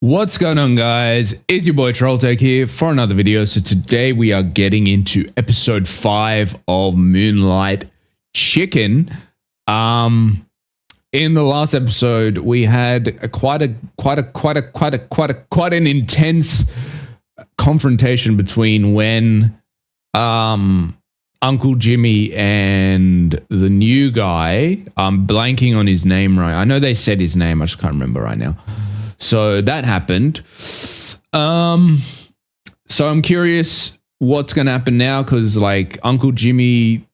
What's going on, guys? It's your boy Trolltek here for another video. So today we are getting into episode 5 of Moonlight Chicken. In the last episode, we had quite an intense confrontation between when Uncle Jimmy and the new guy. I'm blanking on his name right. I know they said his name, I just can't remember right now. So that happened. So I'm curious what's going to happen now, because like Uncle Jimmy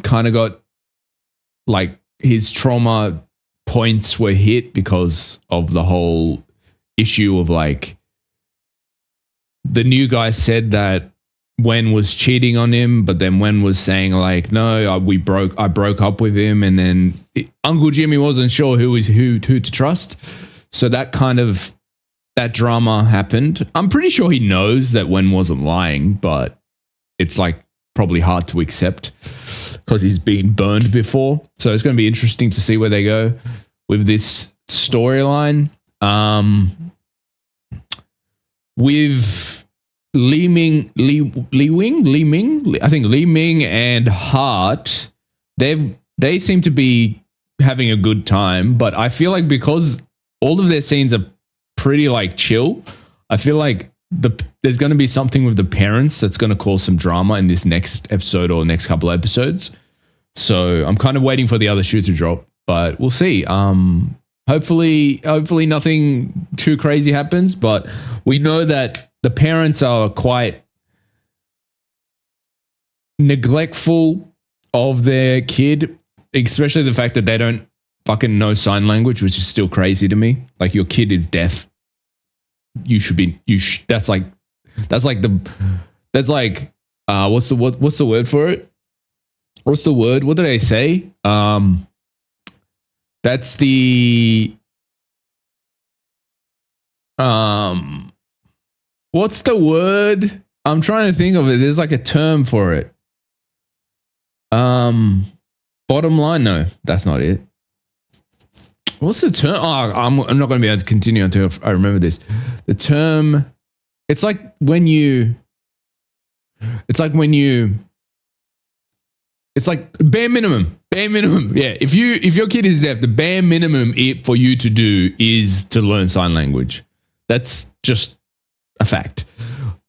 kind of got like his trauma points were hit because of the whole issue of like the new guy said that Wen was cheating on him, but then Wen was saying like, no, I broke up with him, and then Uncle Jimmy wasn't sure who to trust. So that drama happened. I'm pretty sure he knows that Wen wasn't lying, but it's like probably hard to accept because he's been burned before. So it's going to be interesting to see where they go with this storyline. With Li Ming, I think Li Ming and Hart, they seem to be having a good time, but I feel like because all of their scenes are pretty like chill, I feel like there's going to be something with the parents that's going to cause some drama in this next episode or next couple of episodes. So I'm kind of waiting for the other shoe to drop, but we'll see. Hopefully nothing too crazy happens, but we know that the parents are quite neglectful of their kid, especially the fact that they don't fucking know sign language, which is still crazy to me. Like, your kid is deaf. That's like what's the word for it? What's the word? What did I say? That's the what's the word? I'm trying to think of it. There's like a term for it. Bottom line, no, that's not it. What's the term? Oh, I'm not going to be able to continue until I remember this. The term, it's like bare minimum. Yeah. If your kid is deaf, the bare minimum for you to do is to learn sign language. That's just a fact,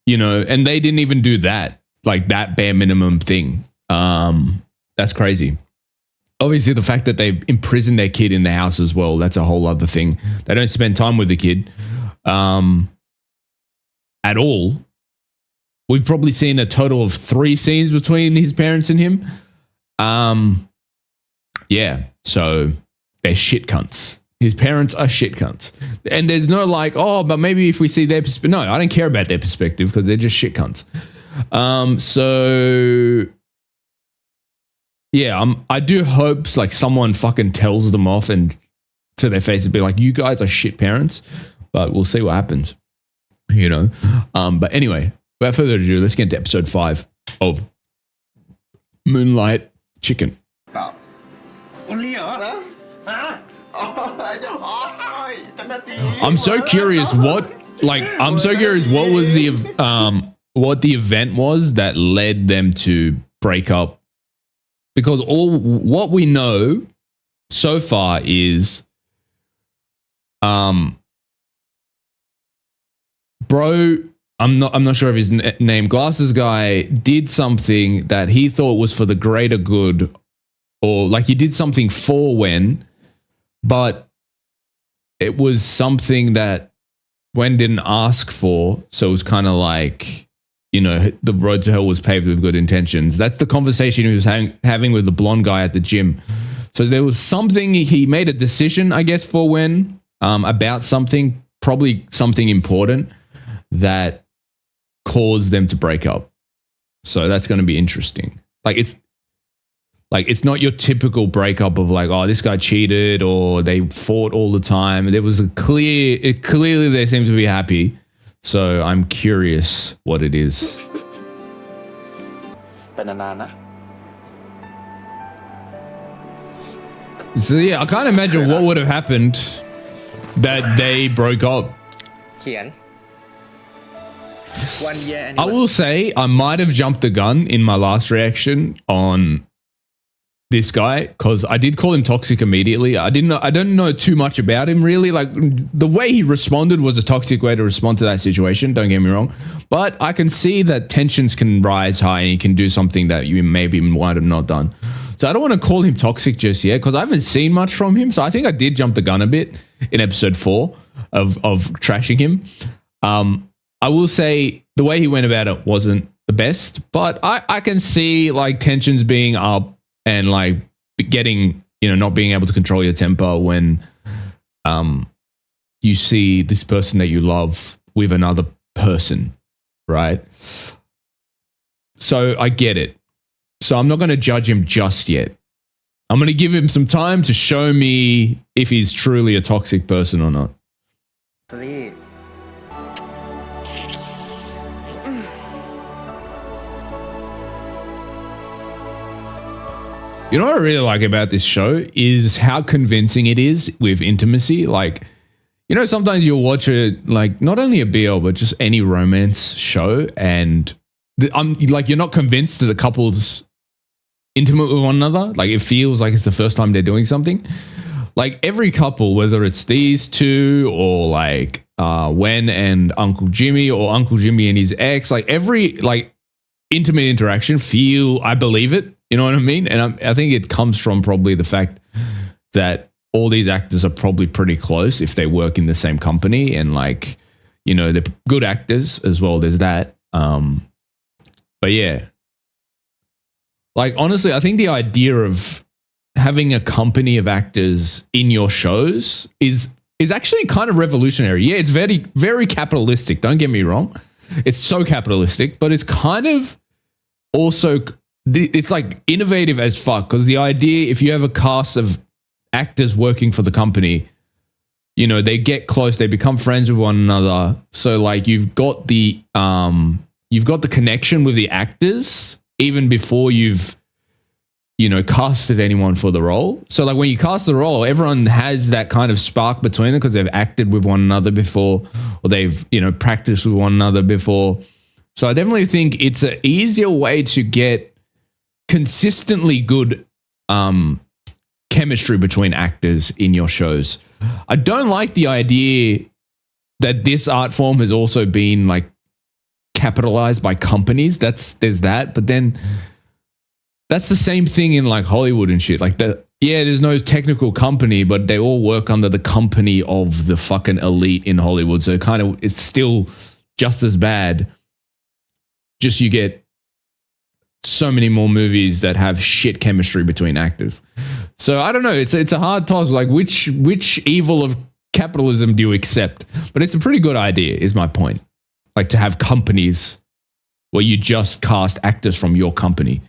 and they didn't even do that, like that bare minimum thing. That's crazy. Obviously, the fact that they imprisoned their kid in the house as well, that's a whole other thing. They don't spend time with the kid at all. We've probably seen a total of 3 scenes between his parents and him. Yeah, so they're shit cunts. His parents are shit cunts. And there's no like, oh, but maybe if we see their perspective. No, I don't care about their perspective because they're just shit cunts. So yeah, I do hope like someone fucking tells them off and to their face and be like, you guys are shit parents, but we'll see what happens, But anyway, without further ado, let's get into episode 5 of Moonlight Chicken. I'm so curious what was what the event was that led them to break up. Because what we know so far is, I'm not sure of his name. Glasses guy did something that he thought was for the greater good, or like he did something for Wen, but it was something that Wen didn't ask for. So it was kind of like, the road to hell was paved with good intentions. That's the conversation he was having with the blonde guy at the gym. So there was something, he made a decision, I guess, for Wen about something, probably something important that caused them to break up. So that's going to be interesting. It's not your typical breakup of like, oh, this guy cheated or they fought all the time. There was clearly they seem to be happy. So I'm curious what it is. Banana. So yeah, I can't imagine what would have happened that they broke up. เขียน One year I anniversary will say I might have jumped the gun in my last reaction on this guy because I did call him toxic immediately. I don't know too much about him really. Like the way he responded was a toxic way to respond to that situation. Don't get me wrong, but I can see that tensions can rise high and he can do something that you maybe might have not done. So I don't want to call him toxic just yet because I haven't seen much from him. So I think I did jump the gun a bit in episode 4 of trashing him. I will say the way he went about it wasn't the best, but I can see like tensions being up and like getting, not being able to control your temper when you see this person that you love with another person, right? So I get it. So I'm not going to judge him just yet. I'm going to give him some time to show me if he's truly a toxic person or not. You know what I really like about this show is how convincing it is with intimacy. Like, sometimes you'll watch like not only a BL, but just any romance show. And you're not convinced that the couple's intimate with one another. Like it feels like it's the first time they're doing something. Like every couple, whether it's these two or like Wen and Uncle Jimmy or Uncle Jimmy and his ex, like every like intimate interaction I believe it. You know what I mean? And I think it comes from probably the fact that all these actors are probably pretty close if they work in the same company and like, they're good actors as well. There's that. But yeah, like honestly, I think the idea of having a company of actors in your shows is actually kind of revolutionary. Yeah, it's very, very capitalistic. Don't get me wrong. It's so capitalistic, but it's kind of also... It's like innovative as fuck because the idea, if you have a cast of actors working for the company, they get close, they become friends with one another. So like you've got the connection with the actors even before you've casted anyone for the role. So like when you cast the role, everyone has that kind of spark between them because they've acted with one another before or they've practiced with one another before. So I definitely think it's an easier way to get consistently good chemistry between actors in your shows. I don't like the idea that this art form has also been like capitalized by companies. There's that, but then that's the same thing in like Hollywood and shit. Like there's no technical company, but they all work under the company of the fucking elite in Hollywood. So it's still just as bad. Just you get so many more movies that have shit chemistry between actors. So I don't know. It's a hard toss. Like which evil of capitalism do you accept? But it's a pretty good idea, is my point. Like to have companies where you just cast actors from your company.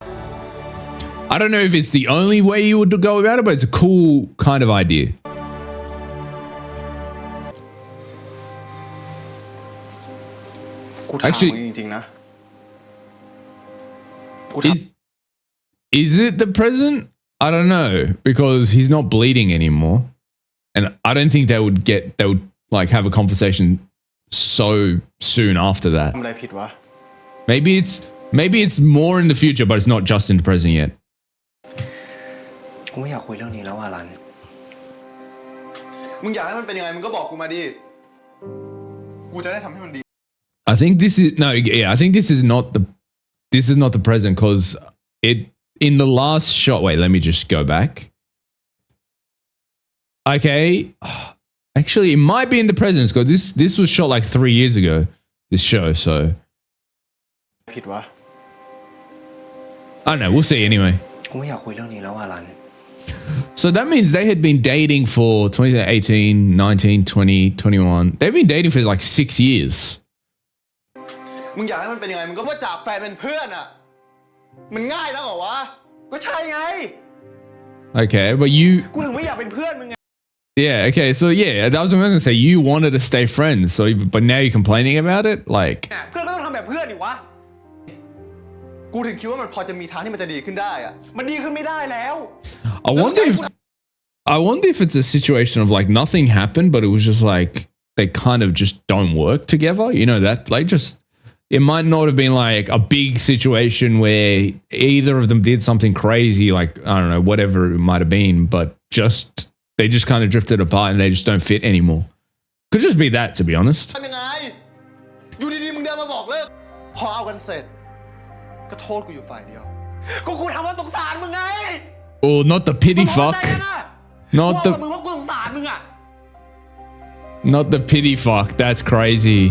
I don't know if it's the only way you would go about it, but it's a cool kind of idea. Actually, is it the president? I don't know because he's not bleeding anymore, and I don't think they would like have a conversation so soon after that. Maybe it's more in the future, but it's not just in the present yet. I think this is I think this is not the present because in the last shot. Wait, let me just go back. Okay, actually, it might be in the present because this was shot like 3 years ago. This show, so I don't know. We'll see anyway. So that means they had been dating for 2018, 19, 20, 21. They've been dating for like 6 years. มึงอยากให้มันเป็นยังไงมึงก็ว่าจากแฟนเป็นเพื่อนอ่ะมันง่ายแล้วเหรอวะก็ใช่ไง Okay, but กูถึงไม่อยากเป็นเพื่อนมึงไง Yeah, okay, so yeah, that was what I was going to say. You wanted to stay friends, so but now you're complaining about it? Like เพื่อนก็ต้องทำแบบเพื่อนดิวะกูถึงคิดว่ามันพอจะมีทางที่มันจะดีขึ้นได้อ่ะมันดีขึ้นไม่ได้แล้ว I wonder if I wonder if it's a situation of like nothing happened, but it was just like they kind of just don't work together. You know, that like just it might not have been like a big situation where either of them did something crazy, like I don't know, whatever it might have been, but just they just kind of drifted apart and they just don't fit anymore. Could just be that, to be honest. ทำยังไงอยู่ดีๆมึงเดินมาบอกเลิกพอเอากันเสร็จก็โทษกูอยู่ฝ่ายเดียวกูทำว่าสงสารมึงไง Oh, not the pity fuck. Not the มึงว่ากูสงสารมึงอ่ะ Not the pity fuck. That's crazy.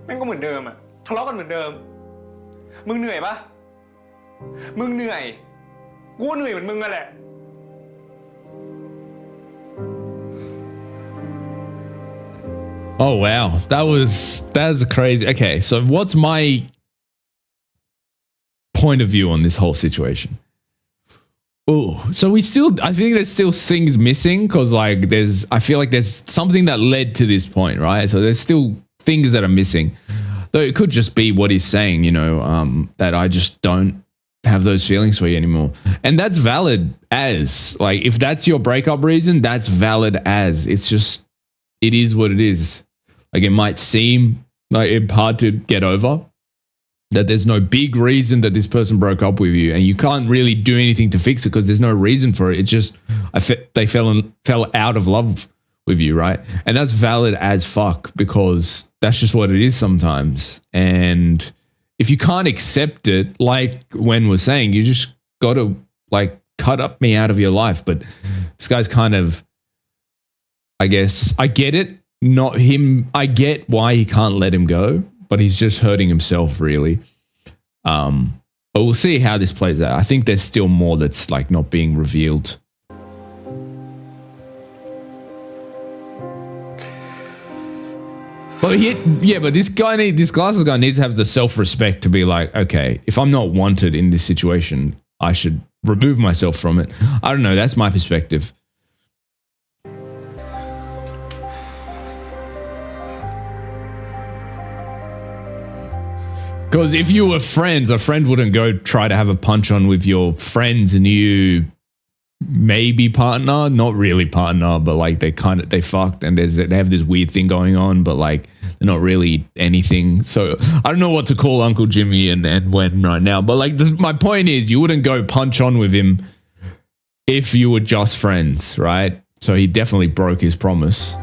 แม่งก็เหมือนเดิมอ่ะทะเลาะกันเหมือนเดิมมึงเหนื่อยปะมึงเหนื่อยกูเหนื่อยเหมือนมึงนั่นแหละ Oh wow, that's crazy. Okay, so what's my point of view on this whole situation? Oh, so I think there's still things missing because like I feel like there's something that led to this point, right? So there's still things that are missing. Though it could just be what he's saying, you know, that I just don't have those feelings for you anymore. And that's valid as, like, if that's your breakup reason, that's valid as. It's just, it is what it is. Like, it might seem like it's hard to get over, that there's no big reason that this person broke up with you and you can't really do anything to fix it because there's no reason for it. It's just, they fell out of love with you, right? And that's valid as fuck because that's just what it is sometimes. And if you can't accept it, like Wen was saying, you just got to like cut up me out of your life. But this guy's kind of, I guess, I get it. Not him. I get why he can't let him go, but he's just hurting himself really. But we'll see how this plays out. I think there's still more that's like not being revealed. But but this glasses guy needs to have the self-respect to be like, okay, if I'm not wanted in this situation, I should remove myself from it. I don't know. That's my perspective. Because if you were friends, a friend wouldn't go try to have a punch on with your friends and you maybe partner, not really partner, but like they fucked and they have this weird thing going on, but like they're not really anything. So I don't know what to call Uncle Jimmy and Wen right now, but like my point is you wouldn't go punch on with him if you were just friends, right? So he definitely broke his promise.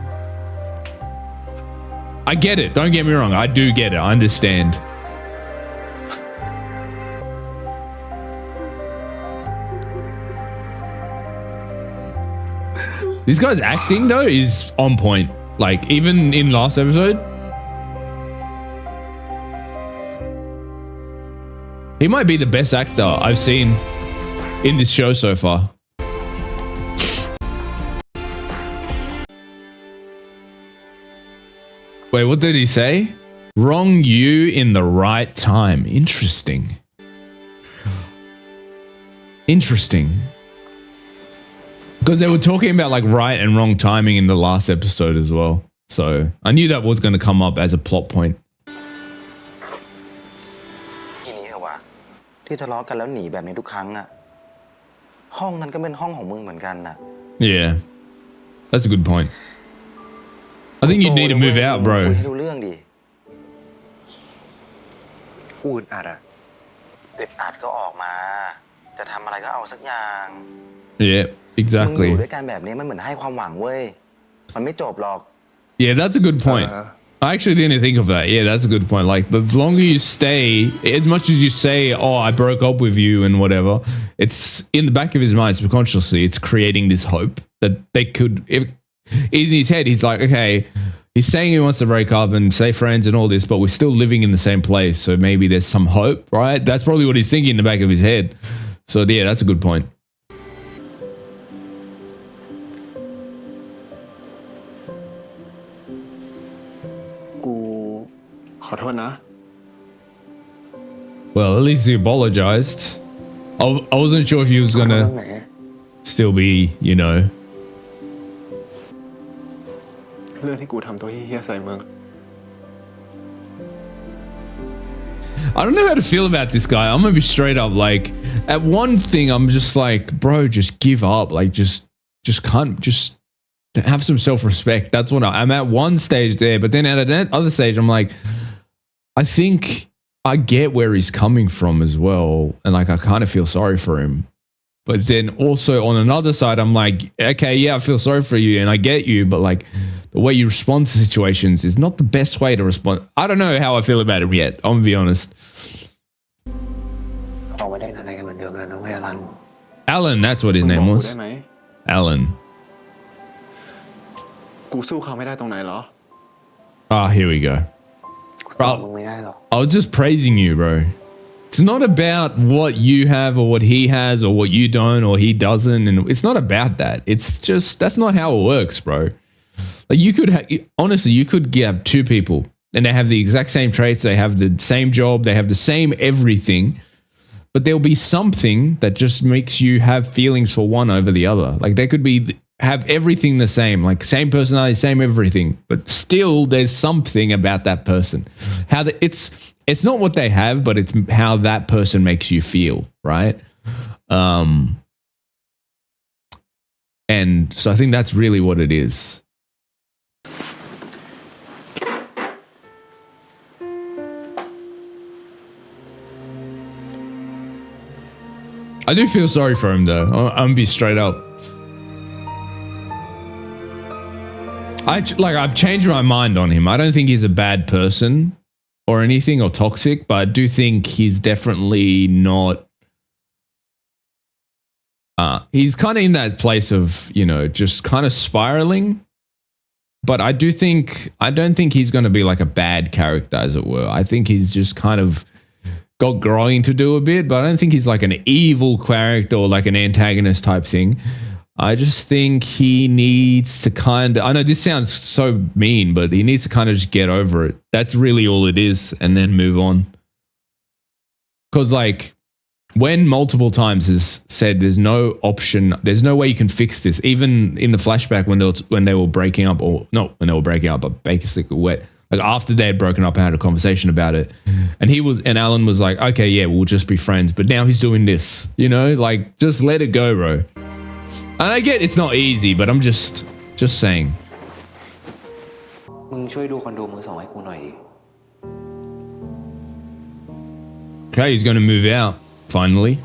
I get it. Don't get me wrong. I do get it. I understand. This guy's acting though is on point. Like even in last episode, he might be the best actor I've seen in this show so far. Wait, what did he say? Wrong you in the right time. Interesting. Interesting. Because they were talking about like right and wrong timing in the last episode as well. So I knew that was going to come up as a plot point. ทีนี้เหรอวะที่ทะเลาะกันแล้วหนีแบบนี้ทุกครั้งอะห้องนั้นก็เป็นห้องของมึงเหมือนกันน่ะ Yeah, that's a good point. I think you need to move out, bro. ให้รู้เรื่องดิกูอึดอัดอะ อึดอัดก็ออกมาจะทำอะไรก็เอาสักอย่าง Yeah, มึง exactly. อยู่ด้วยกันแบบนี้มันเหมือนให้ความหวังเว้ยมันไม่จบหรอก Yeah, that's a good point. I actually didn't think of that. Yeah, that's a good point. Like the longer you stay, as much as you say, oh, I broke up with you and whatever, it's in the back of his mind subconsciously, it's creating this hope that they could, if in his head, he's like, okay, he's saying he wants to break up and stay friends and all this, but we're still living in the same place. So maybe there's some hope, right? That's probably what he's thinking in the back of his head. So yeah, that's a good point. Well, at least he apologized. I wasn't sure if he was gonna still be, you know. เรื่องที่กูทำตัวเหี้ยๆใส่มึง I don't know how to feel about this guy. I'm gonna be straight up. Like, at one thing, I'm just like, bro, just give up. Like, just have some self-respect. That's what I'm at one stage there. But then at that other stage, I'm like, I think I get where he's coming from as well. And like, I kind of feel sorry for him. But then also on another side, I'm like, okay, yeah, I feel sorry for you and I get you. But like the way you respond to situations is not the best way to respond. I don't know how I feel about it yet. I'm going to be honest. Alan, that's what his name was. Alan. Ah, here we go. Bro, I was just praising you, bro. It's not about what you have or what he has or what you don't or he doesn't. And it's not about that. It's just, that's not how it works, bro. Like you could, honestly, you could have two people and they have the exact same traits. They have the same job. They have the same everything. But there'll be something that just makes you have feelings for one over the other. Like they could have everything the same, like same personality, same everything. But still there's something about that person. It's not what they have, but it's how that person makes you feel, right? And so I think that's really what it is. I do feel sorry for him though. I'm gonna be straight up. I've changed my mind on him. I don't think he's a bad person or anything or toxic, but I do think he's definitely not. He's kind of in that place of, you know, just kind of spiraling. But I don't think he's going to be like a bad character, as it were. I think he's just kind of got growing to do a bit, but I don't think he's like an evil character or like an antagonist type thing. I just think he needs to kind of, I know this sounds so mean, but he needs to kind of just get over it. That's really all it is, and then move on. Because like when multiple times is said there's no option, there's no way you can fix this. Even in the flashback when they were breaking up, or not when they were breaking up, but basically like after they had broken up and had a conversation about it, and Alan was like, okay, yeah, we'll just be friends. But now he's doing this, you know, like just let it go, bro. And I get it's not easy, but I'm just saying. Okay, he's going to move out finally.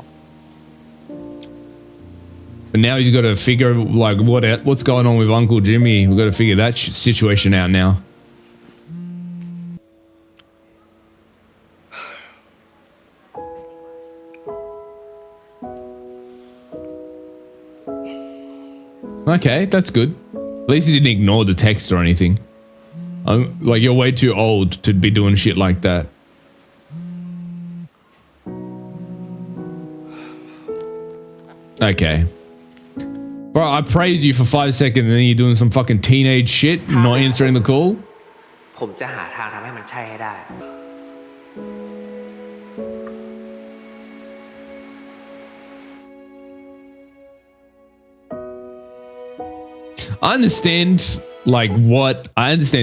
But now he's got to figure like what's going on with Uncle Jimmy. We've got to figure that situation out now. Okay, that's good. At least he didn't ignore the text or anything. Like, you're way too old to be doing shit like that. Okay. Bro, I praise you for 5 seconds and then you're doing some fucking teenage shit, not answering the call. I understand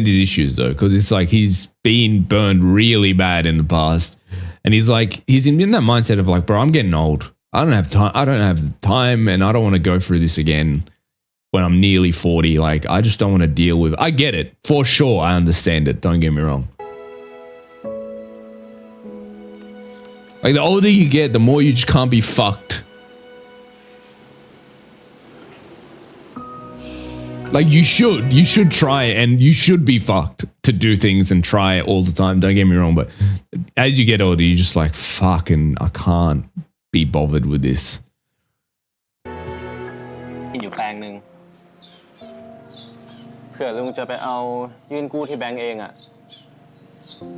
his issues though, because it's like he's been burned really bad in the past, and he's in that mindset of like, bro, I'm getting old. I don't have time, and I don't want to go through this again when I'm nearly 40. Like, I just don't want to deal with it. I get it for sure. I understand it. Don't get me wrong. Like, the older you get, the more you just can't be fucked. Like, you should try, and you should be fucked to do things and try it all the time. Don't get me wrong, but as you get older, you're just like, fucking, I can't be bothered with this.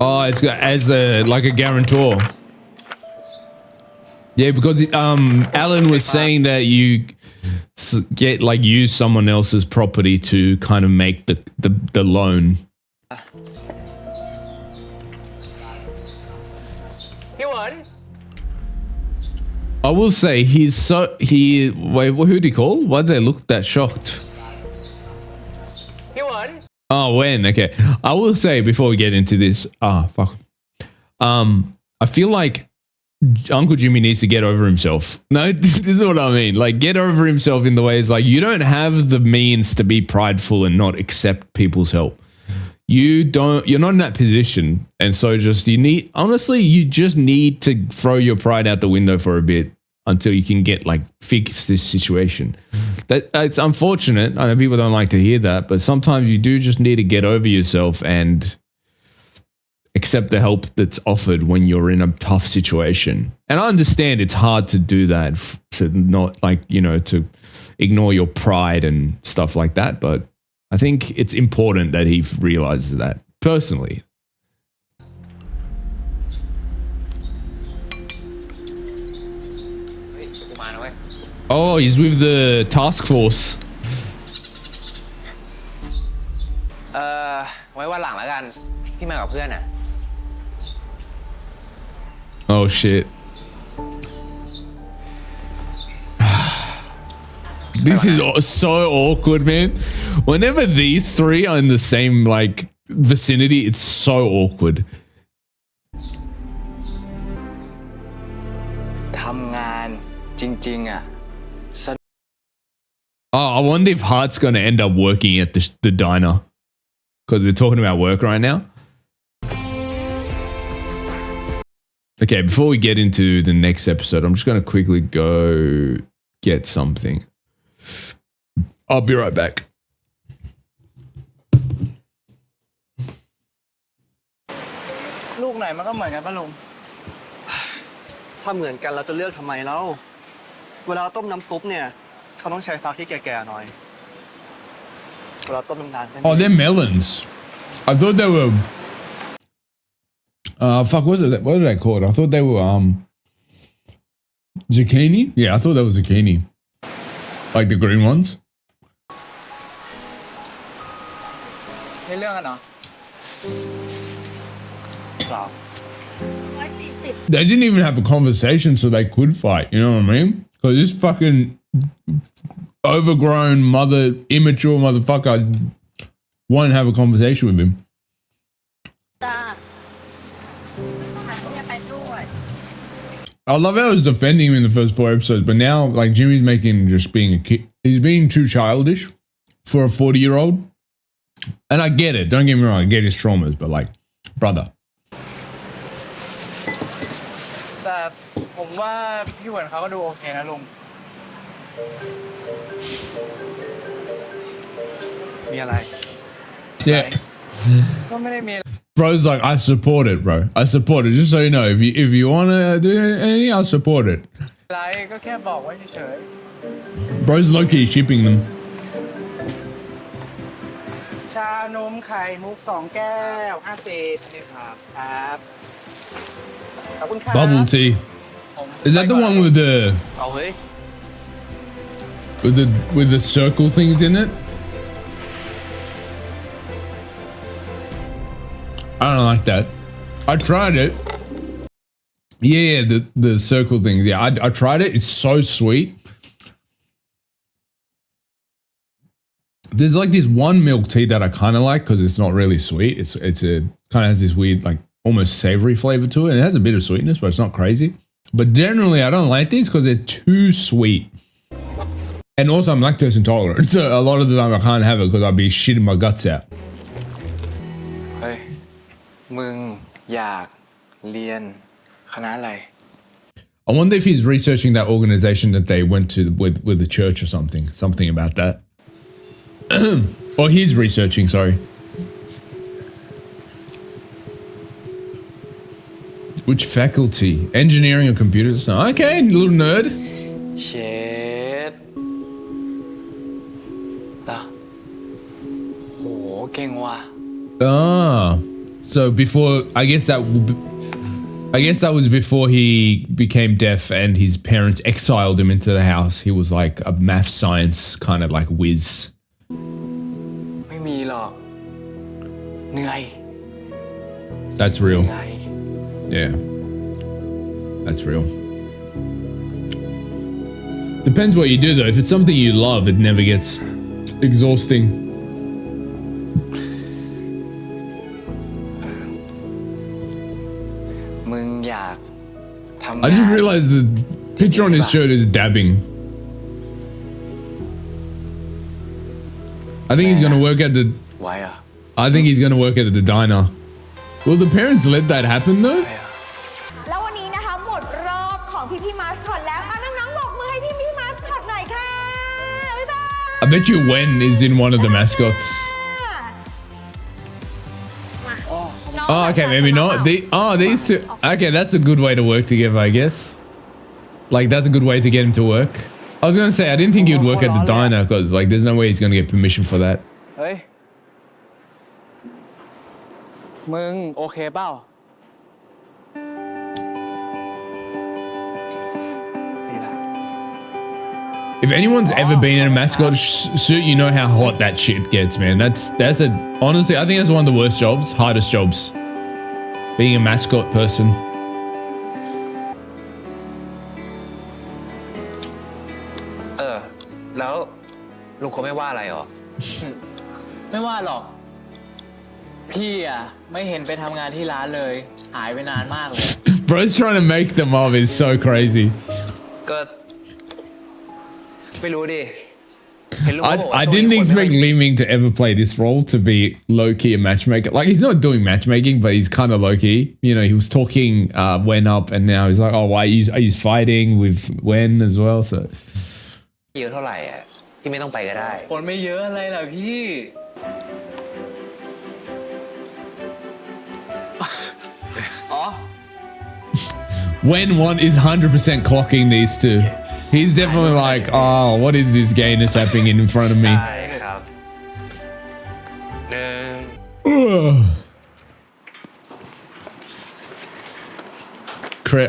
Oh, it's got as like a guarantor. Yeah, because Alan was saying that you use someone else's property to kind of make the loan. I will say wait, who did he call? Why did they look that shocked? Oh, when? Okay. I will say before we get into this, fuck. I feel like Uncle Jimmy needs to get over himself. No, this is what I mean. Like, get over himself in the ways like you don't have the means to be prideful and not accept people's help. You're not in that position. And so you just need to throw your pride out the window for a bit until you can fix this situation. It's unfortunate. I know people don't like to hear that, but sometimes you do just need to get over yourself and accept the help that's offered when you're in a tough situation. And I understand it's hard to do that, to not to ignore your pride and stuff like that. But I think it's important that he realizes that personally. Oh, he's with the task force. ไว้วันหลังแล้วกันพี่มากับเพื่อนอ่ะ Oh shit. This is so awkward, man. Whenever these three are in the same vicinity, it's so awkward. ทำงานจริงๆอ่ะ Oh, I wonder if Hart's going to end up working at the diner because they're talking about work right now. Okay, before we get into the next episode, I'm just going to quickly go get something. I'll be right back. ลูกไหนมันก็เหมือนกันป่ะลุง ถ้าเหมือนกันเราจะเลือกทำไมเล่าเวลาต้มน้ำซุปเนี่ยเขาต้องใช้ฟักที่แก่ๆหน่อยเวลาต้มนานๆ Oh, they're melons. I thought they were... fuck, what are they called? I thought they were, zucchini? Yeah, I thought that was zucchini. Like the green ones. ในเรื่องกันเหรอ They didn't even have a conversation so they could fight, you know what I mean? Because this fucking overgrown immature motherfucker won't have a conversation with him. I love how I was defending him in the first 4 episodes, but now Jimmy's being a kid. He's being too childish for a 40-year-old. And I get it. Don't get me wrong. I get his traumas, but brother. แต่ผมว่าพี่เหวินเขาก็ดูโอเคนะลุง มีอะไร Yeah. ก็ไม่ได้มี Bro's like, I support it, bro. I support it. Just so you know, if you want to do anything, I'll support it. อะไรก็แค่บอกไว้เฉย Bro's low-key shipping them. ๆชานมไข่มุก2 แก้ว 50นี่ครับครับขอบคุณครับ Bubble tea. Is that the one with the เอาเฮ้ย with the circle things in it? I don't like that. I tried it. Yeah, the circle thing. Yeah, I tried it. It's so sweet. There's this one milk tea that I kind of like because it's not really sweet. It's a kind of has this weird almost savory flavor to it, and it has a bit of sweetness, but it's not crazy. But generally, I don't like these because they're too sweet. And also, I'm lactose intolerant, so a lot of the time I can't have it because I'll be shitting my guts out. เฮ้ยมึงอยากเรียนคณะอะไร I wonder if he's researching that organization that they went to with the church or something about that. Or he's researching, sorry. Which faculty? Engineering or computer science? Okay, little nerd. เช็ดอ่ะโหเก่งว่ะ Ah, so before, I guess that was before he became deaf and his parents exiled him into the house. He was like a math science kind of whiz. ไม่มีหรอกเหนื่อย That's real. เหนื่อย Yeah, that's real. Depends what you do though. If it's something you love, it never gets exhausting. มึงอยากท ทำงาน I just realized the picture on his shirt is dabbing. I think he's gonna work at the. ไว้อะ I think he's gonna work at the diner. Will the parents let that happen though? ไว้อะ แล้ววันนี้นะคะหมดรอบของพี่มาสคอตแล้วน้องๆบอกมือให้พี่มาสคอตหน่อยค่ะบ๊ายบาย I bet you Wen is in one of the mascots. Oh, okay, maybe not. These two. Okay, that's a good way to work together, I guess. Like, that's a good way to get him to work. I was gonna say, I didn't think he would work at the diner because, like, there's no way he's gonna get permission for that. เฮ้ย มึงโอเคเปล่า If anyone's ever been in a mascot suit, you know how hot that shit gets, man. That's a honestly, I think that's one of the worst jobs, hardest jobs. Being a mascot person. แล้วลุงคงไม่ว่าอะไรหรอ ไม่ว่าหรอก พี่อ่ะไม่เห็นไปทำงานที่ร้านเลย หายไปนานมากเลย Bro's trying to make them up is so crazy. ก็ไม่รู้ดิ I didn't expect Li Ming to ever play this role, to be low-key a matchmaker. Like, he's not doing matchmaking, but he's kind of low-key. You know, he was talking Wen up, and now he's like, oh, why are you fighting with Wen as well? So เยอะเท่าไหร่อ่ะพี่ไม่ต้องไปก็ได้ คนไม่เยอะอะไรล่ะพี่ อ๋อ Wen one is 100% clocking these two. He's definitely like, oh, what is this gayness happening in front of me? ได้ครับหนึ่ง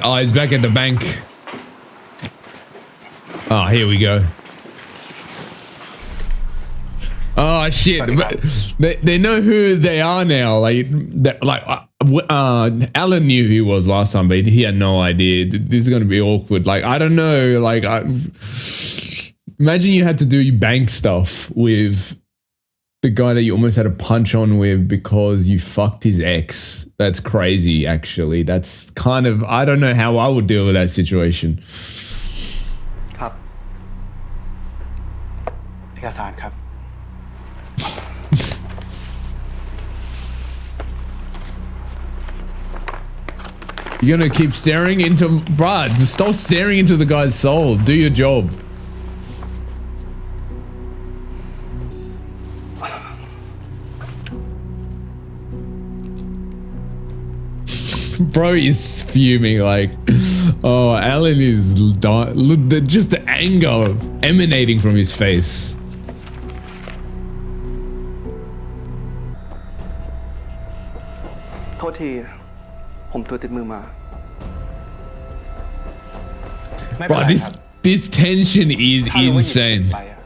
Oh, he's back at the bank. Oh, here we go. Oh shit! They know who they are now. Alan knew who he was last time, but he had no idea. This is gonna be awkward. Like, I don't know. Like, imagine you had to do bank stuff with the guy that you almost had a punch on with because you fucked his ex. That's crazy, actually. That's kind of, I don't know how I would deal with that situation. ครับเอกสารครับ You're gonna keep staring into, bruh, just stop staring into the guy's soul. Do your job. Bro is fuming like, oh, Alan is dying. Look, just the anger emanating from his face. โทษที ผมตัวติดมือมา Bro, this tension is ถ้ารู้ว่าหยิบ insane. ไปอะ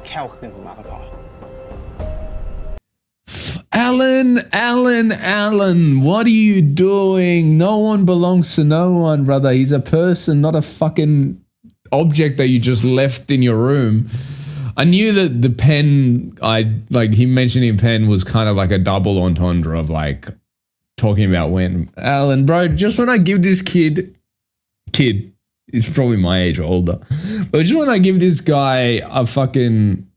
แค่เอาคืนผมมาก็พอ Alan, what are you doing? No one belongs to no one, brother. He's a person, not a fucking object that you just left in your room. I knew that the pen, like him mentioning pen was kind of like a double entendre of like talking about when. Alan, bro, just when I give this kid, he's probably my age or older, but just when I give this guy a fucking,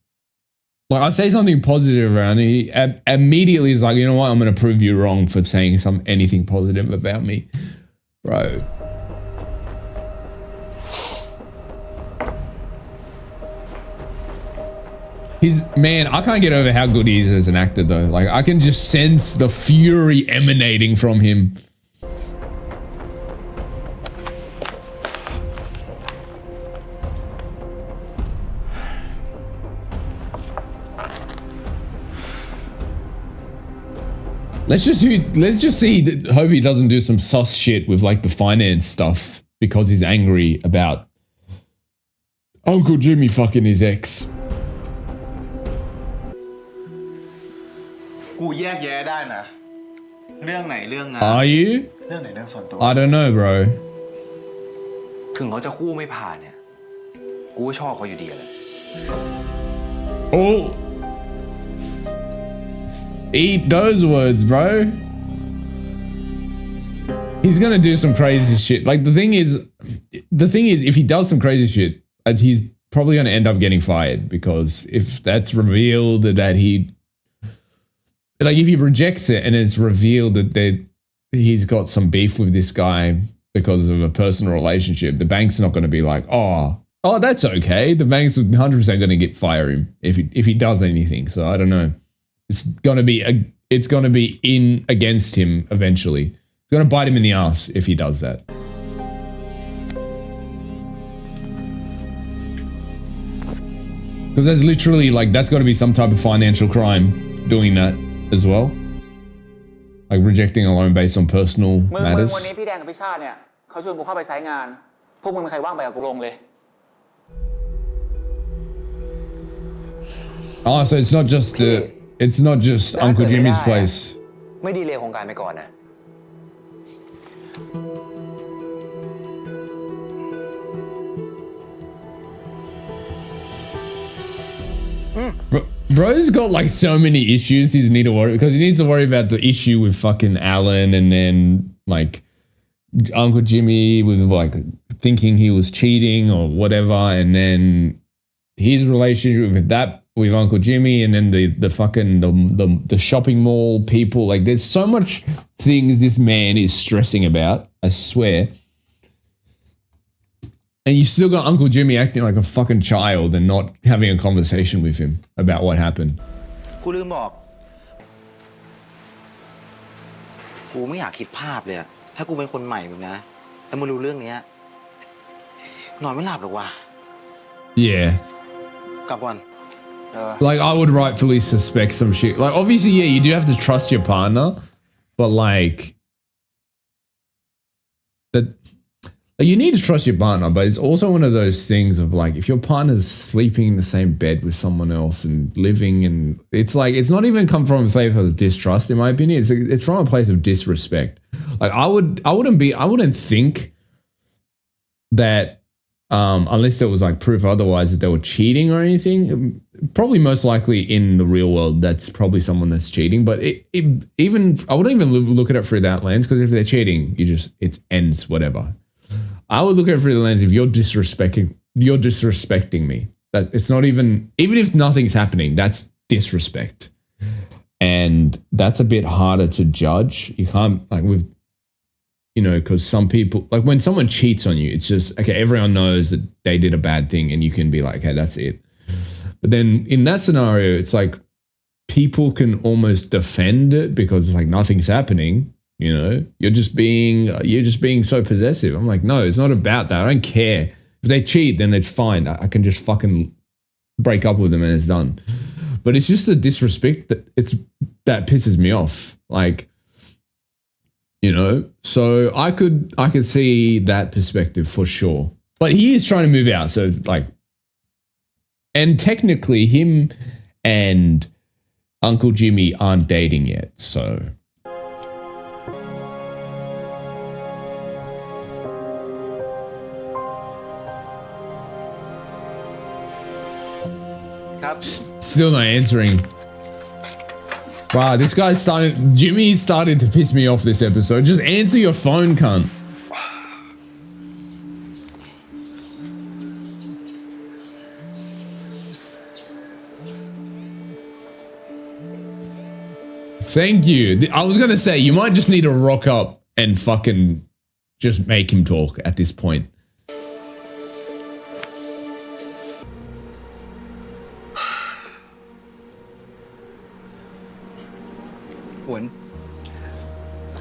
like, I say something positive around, he immediately is like, you know what, I'm going to prove you wrong for saying anything positive about me. Bro. Man, I can't get over how good he is as an actor though. Like, I can just sense the fury emanating from him. Let's just see. Hope he doesn't do some sus shit with like the finance stuff because he's angry about Uncle Jimmy fucking his ex. กูแยกแยะได้นะ เรื่องไหนเรื่องงาน Are you? เรื่องไหนเรื่องส่วนตัว I don't know, bro. ถึงเขาจะคู่ไม่ผ่านเนี่ย กูก็ชอบเขาอยู่ดีแหละ Oh. Eat those words, bro. he's gonna do some crazy shit. Like the thing is, if he does some crazy shit, he's probably gonna end up getting fired, because if that's revealed that if he rejects it and it's revealed that he's got some beef with this guy because of a personal relationship, the bank's not going to be like, oh, that's okay. The bank's 100% going to fire him if he does anything. So I don't know. It's going to be in against him eventually. It's going to bite him in the ass if he does that. Because there's literally that's got to be some type of financial crime doing that as well. Like rejecting a loan based on personal matters. วันนี้พี่แดงกับพี่ชาติเนี่ยเขาชวนกูเข้าไปไซต์งานพวกมึงมีใครว่างไปกับกูลงเลย Oh, so it's not just Uncle Jimmy's place. ไม่ดีเลยโครงการไปก่อนนะ Bro's got so many issues he needs to worry, because he needs to worry about the issue with fucking Alan, and then Uncle Jimmy with thinking he was cheating or whatever, and then his relationship with Uncle Jimmy, and then the shopping mall people. There's so much things this man is stressing about, I swear. And you still got Uncle Jimmy acting like a fucking child and not having a conversation with him about what happened. กูลืมบอก กูไม่อยากคิดภาพเลยอะถ้ากูเป็นคนใหม่แบบนะแล้วมารู้เรื่องนี้นอนไม่หลับหรอกว่ะ Yeah. กลับก่อน I would rightfully suspect some shit. Obviously, yeah, you do have to trust your partner, but that. You need to trust your partner, but it's also one of those things of if your partner's sleeping in the same bed with someone else and living, and it's not even come from a place of distrust, in my opinion. It's from a place of disrespect. I wouldn't think that unless there was proof otherwise that they were cheating or anything. Probably most likely in the real world, that's probably someone that's cheating. But I wouldn't even look at it through that lens, because if they're cheating, it ends whatever. I would look at it through the lens if you're disrespecting me. That it's not even if nothing's happening, that's disrespect. And that's a bit harder to judge. You can't because some people, when someone cheats on you, it's just, okay, everyone knows that they did a bad thing and you can be like, okay, that's it. But then in that scenario, it's people can almost defend it because nothing's happening. You're just being so possessive. I'm like, no, it's not about that. I don't care. If they cheat, then it's fine. I can just fucking break up with them and it's done. But it's just the disrespect that pisses me off. So I could see that perspective for sure. But he is trying to move out. So and technically him and Uncle Jimmy aren't dating yet. So. Still not answering. Wow, this guy's Jimmy's starting to piss me off this episode. Just answer your phone, cunt. Thank you. I was going to say, you might just need to rock up and fucking just make him talk at this point.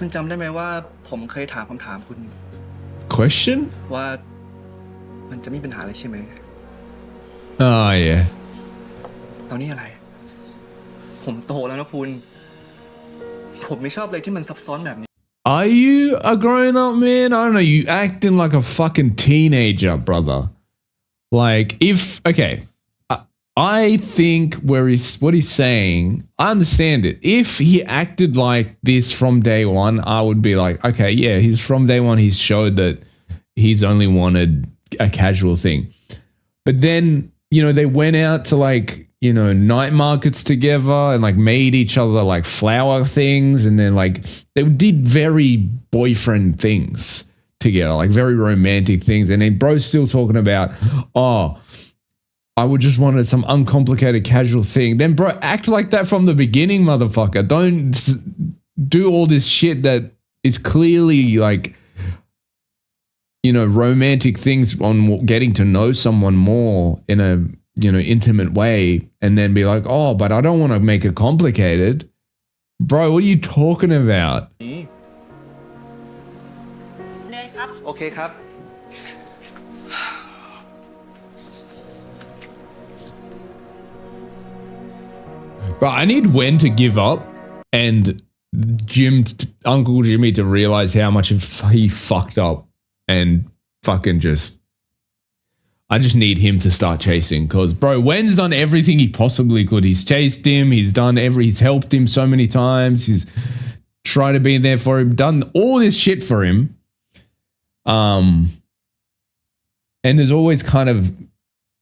คุณจำได้ไหมว่าผมเคยถามคำถามคุณ Question? ว่ามันจะมีปัญหาอะไรใช่ไหม Oh, yeah. ตอนนี้อะไร ผมโตแล้วนะคุณ ผมไม่ชอบอะไรที่มันซับซ้อนแบบนี้ Are you a grown-up man? I don't know. You acting like a fucking teenager, brother. Okay. I think what he's saying, I understand it. If he acted like this from day one, I would be like, okay, yeah, he's from day one. He's showed that he's only wanted a casual thing. But then, they went out to you know, night markets together and like made each other like flower things. And then like they did very boyfriend things together, like very romantic things. And then bro's still talking about, oh, I would just wanted some uncomplicated casual thing. Then bro, act like that from the beginning, motherfucker. Don't do all this shit that is clearly like, you know, romantic things on getting to know someone more in a, you know, intimate way, and then be like, oh, but I don't want to make it complicated. Bro, what are you talking about? โอเคครับ Bro, I need Wen to give up and Uncle Jimmy to realize how much he fucked up and fucking just, I just need him to start chasing, because bro, Wen's done everything he possibly could. He's chased him. He's helped him so many times. He's tried to be there for him, done all this shit for him. And has always kind of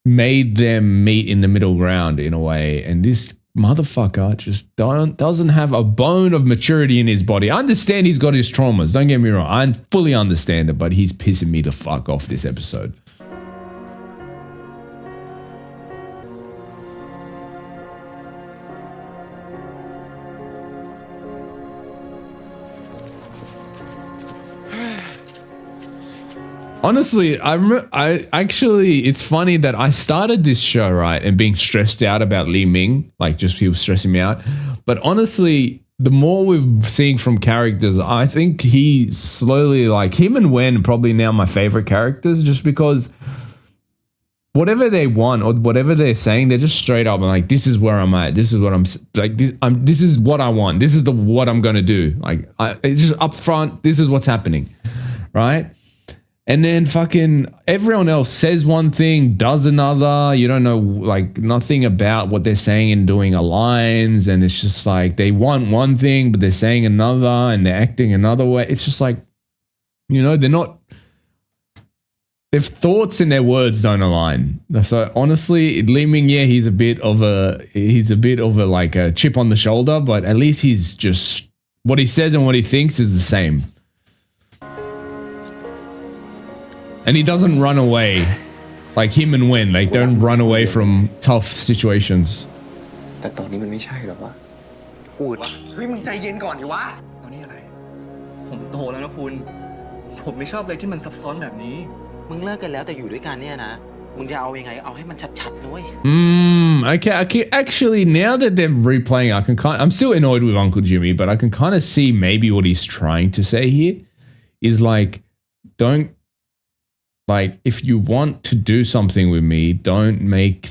made them meet in the middle ground in a way. And this motherfucker just doesn't have a bone of maturity in his body. I understand he's got his traumas. Don't get me wrong. I fully understand it, but he's pissing me the fuck off this episode. Honestly, I actually, it's funny that I started this show, right, and being stressed out about Li Ming, like just he was stressing me out. But honestly, the more we're seeing from characters, I think he slowly, like him and Wen are probably now my favorite characters, just because whatever they want or whatever they're saying, they're just straight up and like, this is where I'm at. This is what I'm like. This is what I want. This is what I'm going to do. Like, it's just up front. This is what's happening. Right. And then fucking everyone else says one thing, does another. You don't know, like, nothing about what they're saying and doing aligns. And it's just like they want one thing, but they're saying another and they're acting another way. It's just like, you know, their thoughts and their words don't align. So honestly, Li Ming, yeah, he's a bit of a like a chip on the shoulder, but at least he's just, what he says and what he thinks is the same. And he doesn't run away like him and Wen. Like, don't run away from tough situations. แต่ตอนนี้มันไม่ใช่หรอวะ พูดเฮ้ยมึงใจเย็นก่อนดิวะตอนนี้อะไร ผมโตแล้วนะคุณ ผมไม่ชอบอะไรที่มันซับซ้อนแบบนี้ มึงเลิกกันแล้วแต่อยู่ด้วยกันเนี่ยนะ มึงจะเอายังไงเอาให้มันชัดๆด้วย Okay. Actually, now that they're replaying, I'm still annoyed with Uncle Jimmy, but I can kind of see maybe what he's trying to say here is like, if you want to do something with me, don't make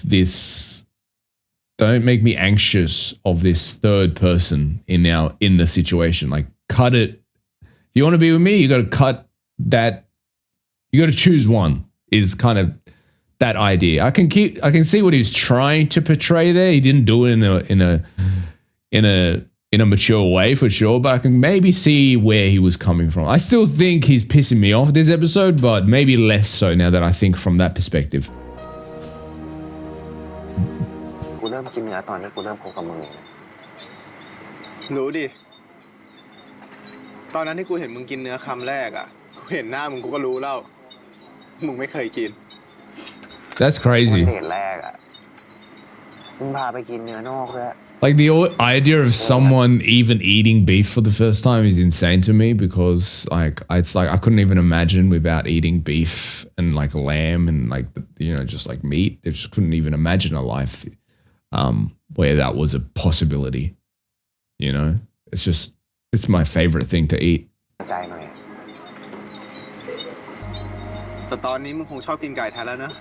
me anxious of this third person in the situation. Like, cut it. If you want to be with me, you got to cut that. You got to choose one, is kind of that idea. I can see what he's trying to portray there. He didn't do it in a mature way for sure, but I can maybe see where he was coming from. I still think he's pissing me off this episode, but maybe less so now that I think from that perspective. กูเริ่มกินเนื้อตอนที่กูเริ่มคบกับมึง รู้ดิ ตอนนั้นที่กูเห็นมึงกินเนื้อคำแรกอ่ะ กูเห็นหน้ามึงกูก็รู้แล้ว มึงไม่เคยกิน That's crazy. เดทแรกอ่ะ มึงพาไปกินเนื้อนอกด้วย Like, the idea of someone even eating beef for the first time is insane to me, because it's like I couldn't even imagine without eating beef and like lamb and like, you know, just like meat. I just couldn't even imagine a life where that was a possibility. You know, it's my favorite thing to eat. ใจหน่อย แต่ตอนนี้มึงคงชอบกินไก่แทนแล้วนะ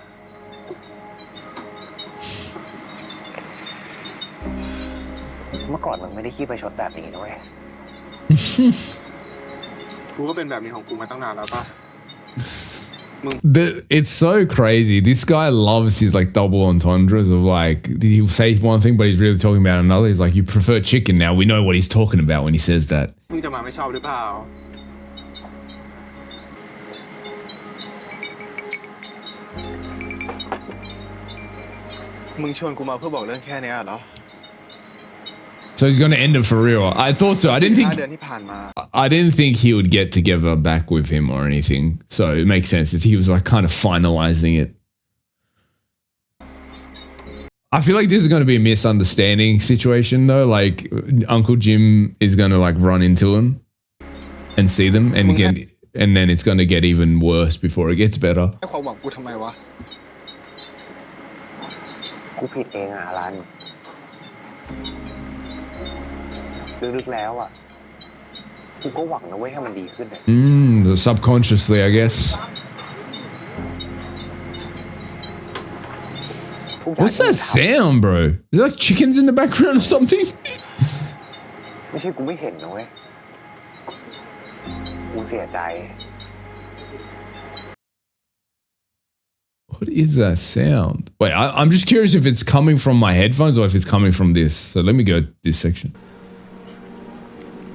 เมื่อก่อนมึงไม่ได้ขี้ไปชดแบบนี้ด้วย กูก็เป็นแบบนี้ของกูมาตั้งนานแล้วป่ะ It's so crazy. This guy loves his like double entendres of like, he'll say one thing, but he's really talking about another. He's like, you prefer chicken now. We know what he's talking about when he says that. มึงจะมาไม่ชอบหรือเปล่า น มึงชวนกูมาเพื่อบอกเรื่องแค่เนี้ยเหรอ So he's going to end it for real. I thought so. I didn't 5 เดือนที่ผ่านมา think he would get together back with him or anything. So it makes sense that he was like kind of finalizing it. I feel like this is going to be a misunderstanding situation though. Like Uncle Jim is going to like run into him and see them and then it's going to get even worse before it gets better. ให้ความหวังกูทำไมวะ กูผิดเองอ่ะรันลึกๆแล้วอ่ะกูก็หวังนะเว้ยให้มันดีขึ้นอ่ะ Subconsciously, I guess. What's that sound, bro? Is that like chickens in the background or something? ไม่ใช่กูไม่เห็นนะเว้ยกูเสียใจ What is that sound? Wait, I'm just curious if it's coming from my headphones or if it's coming from this. So let me go to this section.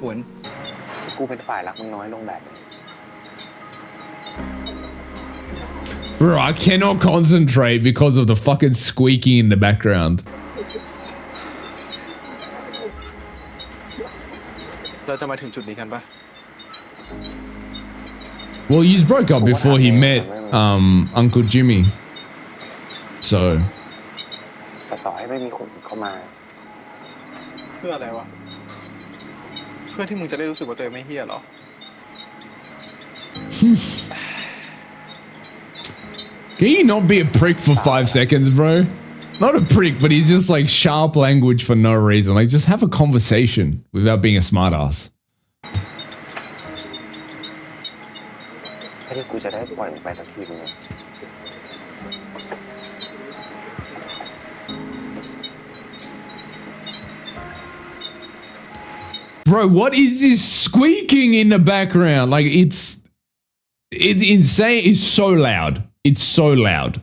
หวน กูเป็นฝ่ายรักมึงน้อยลงแบบ Bro, I cannot concentrate because of the fucking squeaking in the background. เราจะมาถึงจุดนี้กันปะ Well, you broke up before he met Uncle Jimmy. So แต่ต่อให้ไม่มีคนเข้ามา เพื่ออะไรวะ เพื่อที่มึงจะได้รู้สึกว่าตัวเองไม่เหี้ยเหรอ Can you not be a prick for 5 seconds, bro? Not a prick, but he's just like sharp language for no reason. Like, just have a conversation without being a smartass. ให้กูจะได้ปล่อยมึงไปสักทีนึง Bro, what is this squeaking in the background? Like, it's insane. It's so loud. It's so loud.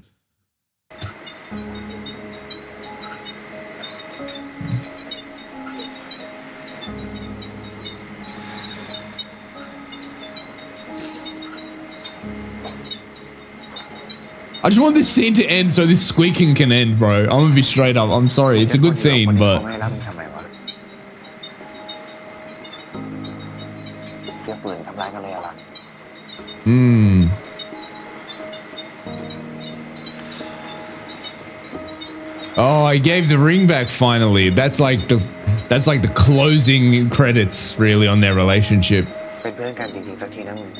I just want this scene to end so this squeaking can end, bro. I'm gonna be straight up. I'm sorry. It's a good scene, but... อย่าฝืนทำร้ายกันเลยอะล่ะ Oh, I gave the ring back finally. That's like the closing credits really on their relationship. เป็นเพื่อนกันจริงๆสักทีนะมึง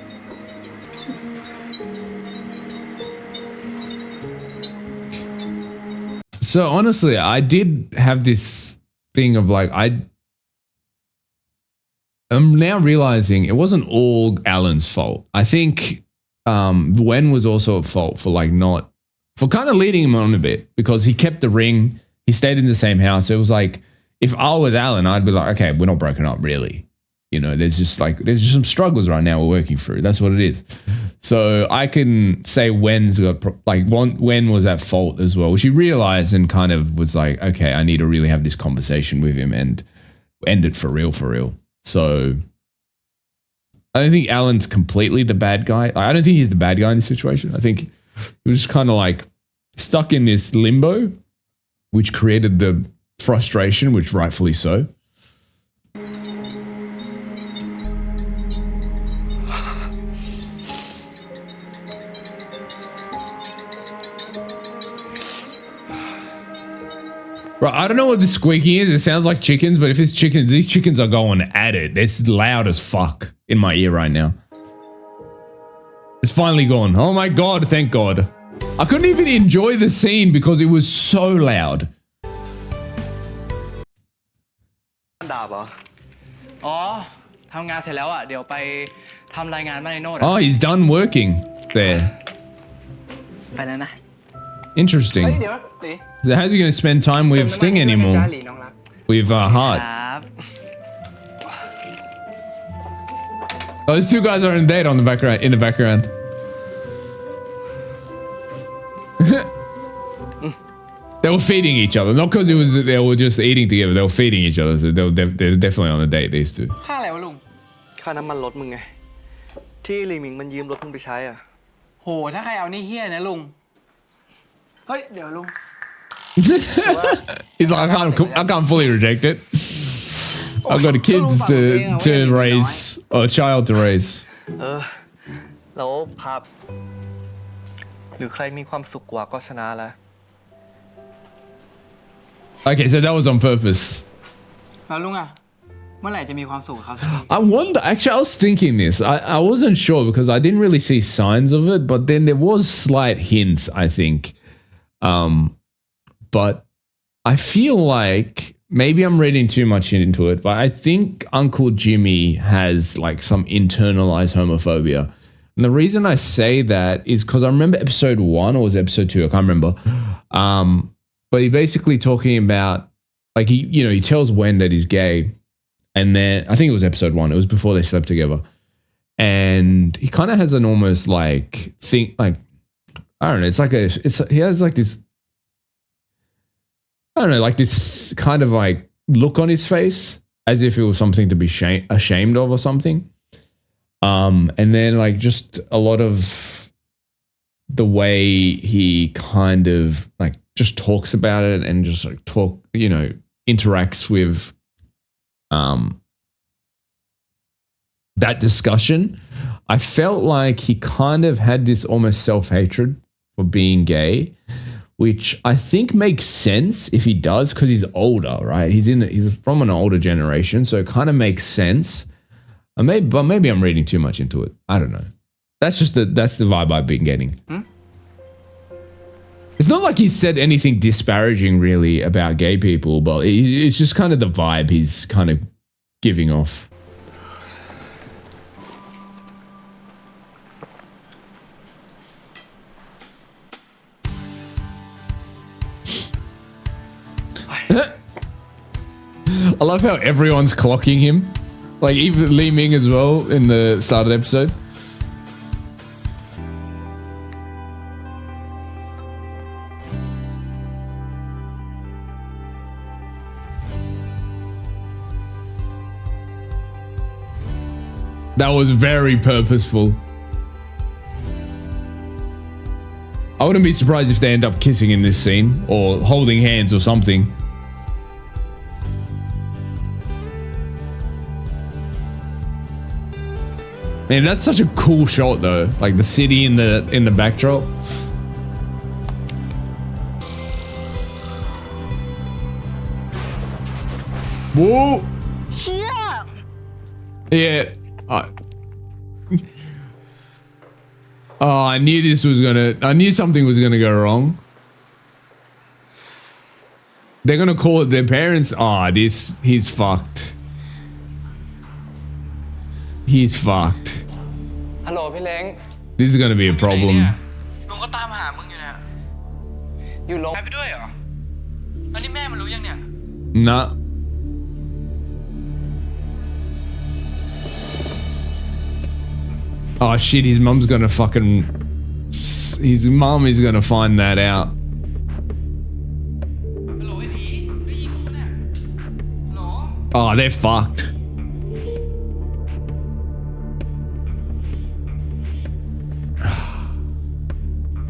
So honestly, I did have this thing of like, I'm now realizing it wasn't all Alan's fault. I think Wen was also at fault for like for kind of leading him on a bit because he kept the ring. He stayed in the same house. It was like, if I was Alan, I'd be like, okay, we're not broken up really. You know, there's just some struggles right now we're working through. That's what it is. So I can say Wen's got Wen was at fault as well. She realized and kind of was like, okay, I need to really have this conversation with him and end it for real. So I don't think Alan's completely the bad guy. I don't think he's the bad guy in this situation. I think he was just kind of like stuck in this limbo, which created the frustration, which rightfully so. Right, I don't know what the squeaking is. It sounds like chickens, but if it's chickens, these chickens are going at it. It's loud as fuck in my ear right now. It's finally gone. Oh my God, thank God. I couldn't even enjoy the scene because it was so loud. ดาบเหรอ อ๋อ ทำงานเสร็จแล้วอ่ะ เดี๋ยวไปทำรายงานบ้านในโน้ต Oh, he's done working there. ไปแล้วนะ Interesting. เดี๋ยวหลี How's he going to spend time with Thing anymore? หลีน้องรัก With Heart. ครับ Oh, those two guys are in date on the background. In the background. They were feeding each other, not because they were just eating together. They were feeding each other. So they're definitely on a date. These two. ค่าอะไรวะลุง ค่าน้ำมันรถมึงไง ที่ลีมิงมันยืมรถมึงไปใช้อ่ะ โห ถ้าใครเอานี่เฮี้ยนะลุง เฮ้ย เดี๋ยวลุง He's like, I can't fully reject it. I've got kids to raise, or a child to raise. แล้วพับหรือใครมีความสุขกว่าก็ชนะแล้ว Okay, so that was on purpose. แล้วลุงอะเมื่อไหร่จะมีความสุขครับ I wonder, actually, I was thinking this. I wasn't sure because I didn't really see signs of it, but then there was slight hints, I think. But I feel like maybe I'm reading too much into it, but I think Uncle Jimmy has like some internalized homophobia. And the reason I say that is because I remember episode 1 or was it episode 2? I can't remember. But he basically talking about like he tells Wen that he's gay. And then I think it was episode 1. It was before they slept together. And he kind of has an almost like I don't know. It's like he has like this, I don't know, like this kind of like look on his face as if it was something to be ashamed of or something. And then like just a lot of the way he kind of like just talks about it and just like interacts with that discussion. I felt like he kind of had this almost self-hatred for being gay, which I think makes sense if he does because he's older, right? He's from an older generation, so it kind of makes sense. But maybe I'm reading too much into it. I don't know. That's the vibe I've been getting. It's not like he said anything disparaging really about gay people, but it's just kind of the vibe he's kind of giving off. I love how everyone's clocking him. Like even Li Ming as well in the start of the episode. That was very purposeful. I wouldn't be surprised if they end up kissing in this scene or holding hands or something. Man, that's such a cool shot though. Like the city in the backdrop. Whoa! Yeah. I knew something was gonna go wrong. They're gonna call it their parents. He's fucked. He's fucked. ฮัลโหลพี่เล้ง This is gonna be a problem. ลุงก็ตามหามึงอยู่เนี่ยอยู่ลงไปด้วยเหรออันนี้แม่มันรู้ยังเนี่ย Nah. Oh shit, his mum is gonna find that out. Oh, they're fucked.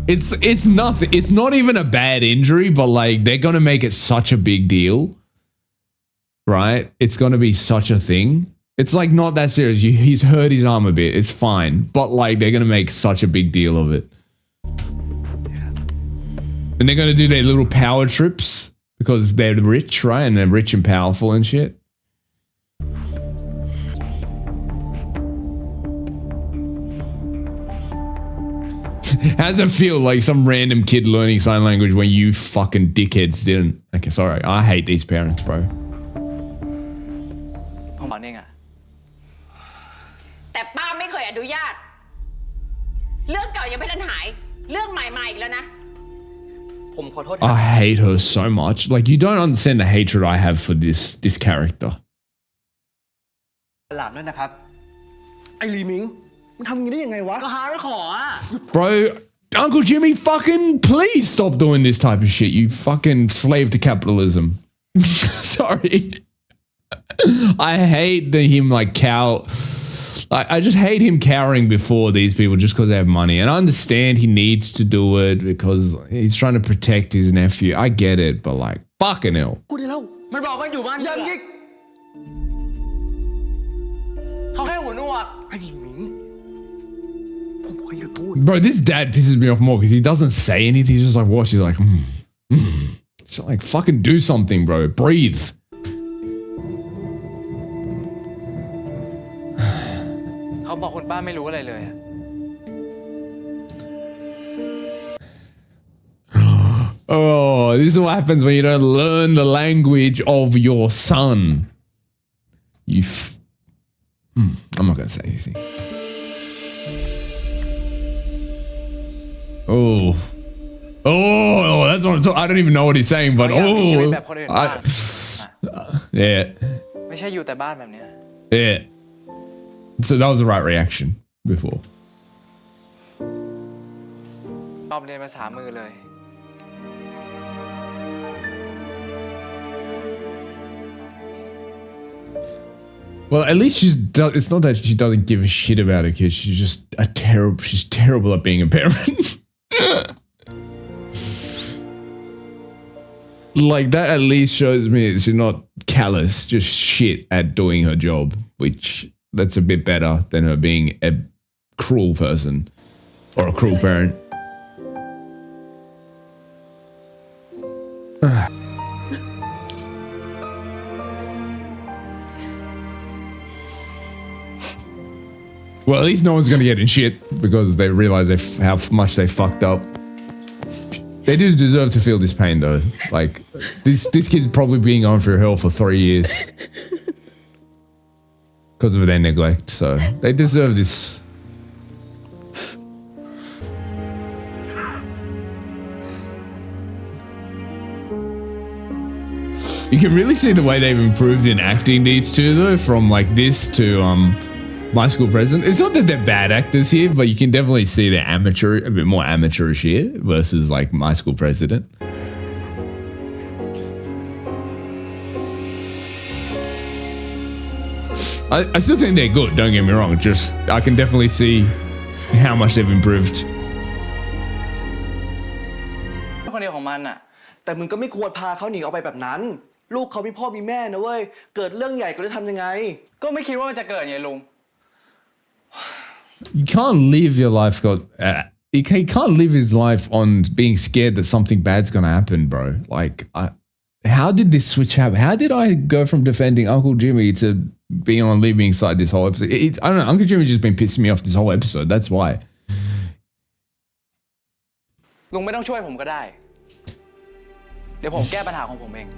It's nothing. It's not even a bad injury, but like they're gonna make it such a big deal. Right? It's gonna be such a thing. It's like not that serious. He's hurt his arm a bit. It's fine. But like they're going to make such a big deal of it. And they're going to do their little power trips because they're rich, right? And they're rich and powerful and shit. How does it feel like some random kid learning sign language when you fucking dickheads didn't? Okay, sorry. I hate these parents, bro. ผมบอกเองอะ แต่ป้าไม่เคยอนุญาตเรื่องเก่ายังไม่ทันหายเรื่องใหม่มาอีกแล้วนะ ผมขอโทษ I hate her so much. Like you don't understand the hatred I have for this character. หลานด้วยนะครับ ไอ้ลีมิงมันทำอย่างนี้ได้ยังไงวะ ก็หาแล้วขออะ Bro, Uncle Jimmy, fucking please stop doing this type of shit. You fucking slave to capitalism. Sorry. I hate him like I just hate him cowering before these people just because they have money. And I understand he needs to do it because he's trying to protect his nephew. I get it, but like, fucking hell. พูดได้แล้วมันบอกว่าอยู่บ้านยังยิกเขาแค่หูหนวกไอ้หมิงผมบอกให้หยุดพูด Bro, this dad pisses me off more because he doesn't say anything. He's just like, watch. He's like, Just like, fucking do something, bro. Breathe. Oh, this is what happens when you don't learn the language of your son. I'm not going to say anything. Oh, that's what I'm talking. I don't even know what he's saying, but yeah. Yeah. So that was the right reaction before. Well, at least it's not that she doesn't give a shit about her kids. She's just she's terrible at being a parent. Like, that at least shows me she's not callous, just shit at doing her job, which that's a bit better than her being a cruel person or a cruel parent. Well, at least no one's gonna get in shit because they realize how much they fucked up. They do deserve to feel this pain though. Like, this kid's probably been on through hell for 3 years because of their neglect, so they deserve this. You can really see the way they've improved in acting, these two though, from like this to My School President. It's not that they're bad actors here, but you can definitely see they're a bit more amateurish here versus like My School President. I still think they're good, don't get me wrong. Just, I can definitely see how much they've improved. คนเดียวของมันน่ะแต่มึงก็ไม่ควรพาเขาหนีออกไปแบบนั้นลูกเขามีพ่อมีแม่นะเว้ยเกิดเรื่องใหญ่ก็จะทำยังไงก็ไม่คิดว่ามันจะเกิดไงลุง You can't live your life, he can't live his life on being scared that something bad's gonna happen, bro. Like, how did this switch happen? How did I go from defending Uncle Jimmy to being on leaving side this whole episode? I don't know. Uncle Jimmy's just been pissing me off this whole episode. That's why. ลุงไม่ต้องช่วยผมก็ได้เดี๋ยวผมแก้ปัญหาของผมเอง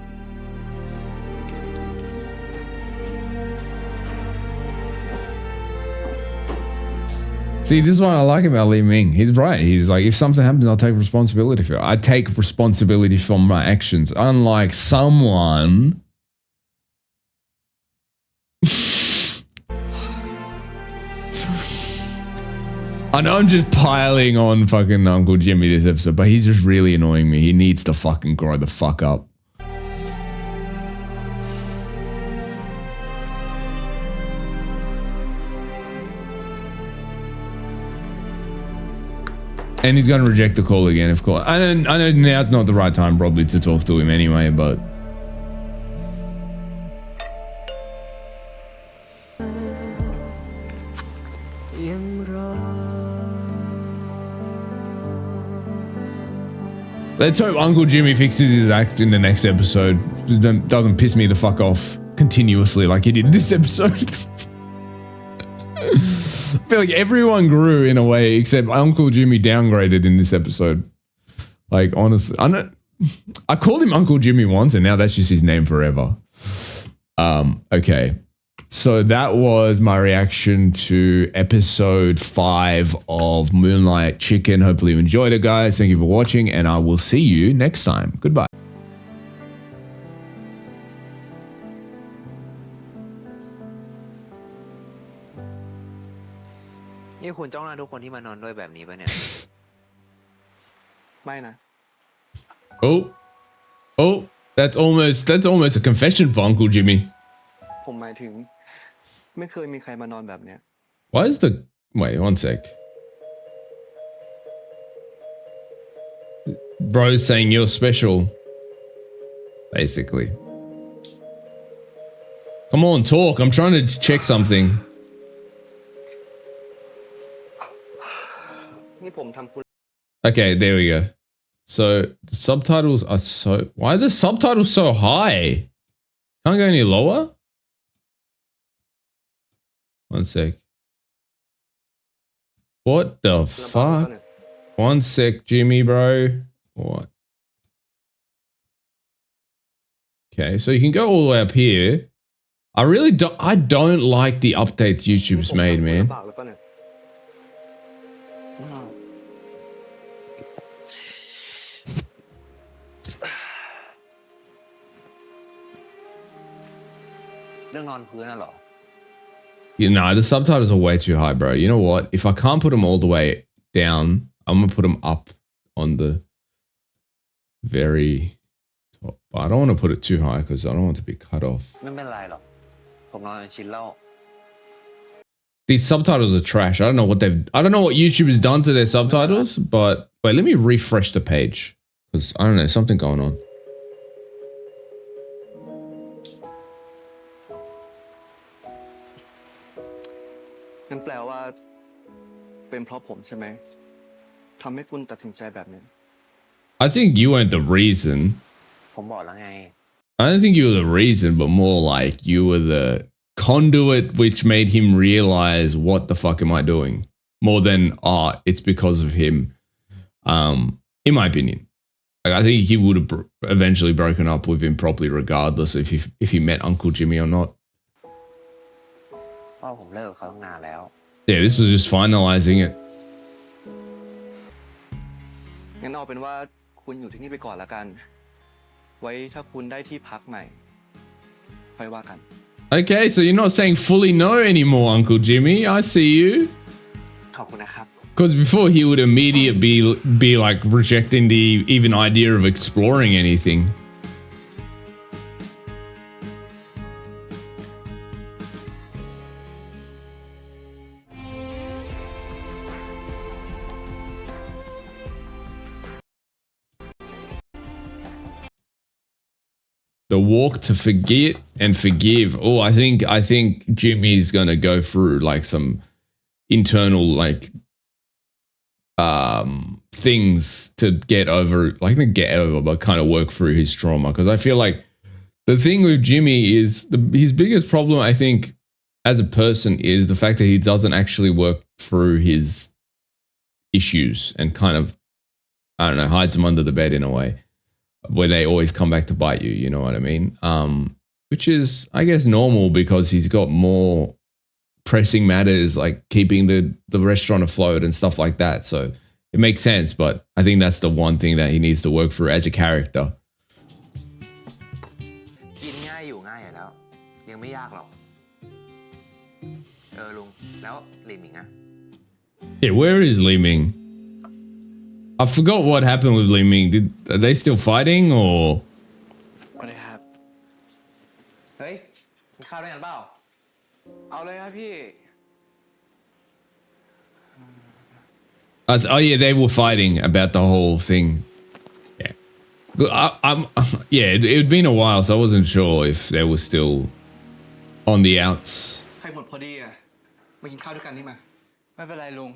See, this is what I like about Li Ming. He's right. He's like, if something happens, I'll take responsibility for it. I take responsibility for my actions. Unlike someone... I know I'm just piling on fucking Uncle Jimmy this episode, but he's just really annoying me. He needs to fucking grow the fuck up. And he's going to reject the call again, of course. I know now's not the right time probably to talk to him anyway, but... Let's hope Uncle Jimmy fixes his act in the next episode. Just doesn't piss me the fuck off continuously like he did this episode. I feel like everyone grew in a way except Uncle Jimmy downgraded in this episode. Like, honestly, I called him Uncle Jimmy once and now that's just his name forever. Okay. So that was my reaction to episode 5 of Moonlight Chicken. Hopefully you enjoyed it, guys. Thank you for watching and I will see you next time. Goodbye. นี่คุณจ้องหน้าทุกคนที่มานอนด้วยแบบนี้ป่ะเนี่ย ไม่นะ Oh, that's almost a confession for Uncle Jimmy. ผมหมายถึงไม่เคยมีใครมานอนแบบเนี้ย Why is the... Wait, one sec. Bro's saying you're special. Basically. Come on, talk. I'm trying to check something. นี่ผมทำคุณ Okay, there we go. So the subtitles are so... Why is the subtitles so high? Can't go any lower? One sec. What the fuck? One sec, Jimmy, bro. What? Okay, so you can go all the way up here. I don't like the updates YouTube's made, man. เปล่าหรือเปล่าเนี่ย เรื่องนอนพื้นน่ะเหรอ You know, the subtitles are way too high, bro. You know what? If I can't put them all the way down, I'm going to put them up on the very top. But I don't want to put it too high because I don't want to be cut off. ไม่เป็นไรหรอก ผมนอนชินแล้ว These subtitles are trash. I don't know what YouTube has done to their subtitles, but wait, let me refresh the page because I don't know, something going on. งั้นแปลว่า เป็นเพราะผมใช่ไหม ทำให้คุณตัดสินใจแบบนี้ I think you weren't the reason. ผมบอกแล้วไง I don't think you were the reason, but more like you were the conduit which made him realize what the fuck am I doing? More than, it's because of him. In my opinion. Like, I think he would have eventually broken up with him properly regardless if he met Uncle Jimmy or not. เพราะผมเลิกกับเขาตั้งนานแล้ว Yeah, this was just finalizing it. งั้นเอาเป็นว่าคุณอยู่ที่นี่ไปก่อนละกัน ไว้ถ้าคุณได้ที่พักใหม่ ค่อยว่ากัน Okay, so you're not saying fully no anymore, Uncle Jimmy. I see you. ขอบคุณนะครับ Because before he would immediately be like rejecting the even idea of exploring anything. The walk to forget and forgive. Oh, I think Jimmy's gonna go through like some internal like things to get over, like not get over, but kind of work through his trauma. Because I feel like the thing with Jimmy is his biggest problem, I think, as a person, is the fact that he doesn't actually work through his issues and kind of, I don't know, hides them under the bed in a way, where they always come back to bite you, you know what I mean? Which is, I guess, normal because he's got more pressing matters like keeping the restaurant afloat and stuff like that. So it makes sense, but I think that's the one thing that he needs to work through as a character. กินง่ายอยู่ง่ายอยู่แล้ว ยังไม่ยากหรอก ลุง แล้วหลิมอีกนะ Yeah, where is Li Ming? I forgot what happened with Li Ming. Are they still fighting or? ไม่ได้ครับ เฮ้ยกินข้าวด้วยกันเปล่า เอาเลยครับพี่ Oh yeah, they were fighting about the whole thing. Yeah, yeah. It had been a while, so I wasn't sure if they were still on the outs. ใครหมดพอดีอ่ะ มากินข้าวด้วยกันนี่มา ไม่เป็นไรลุง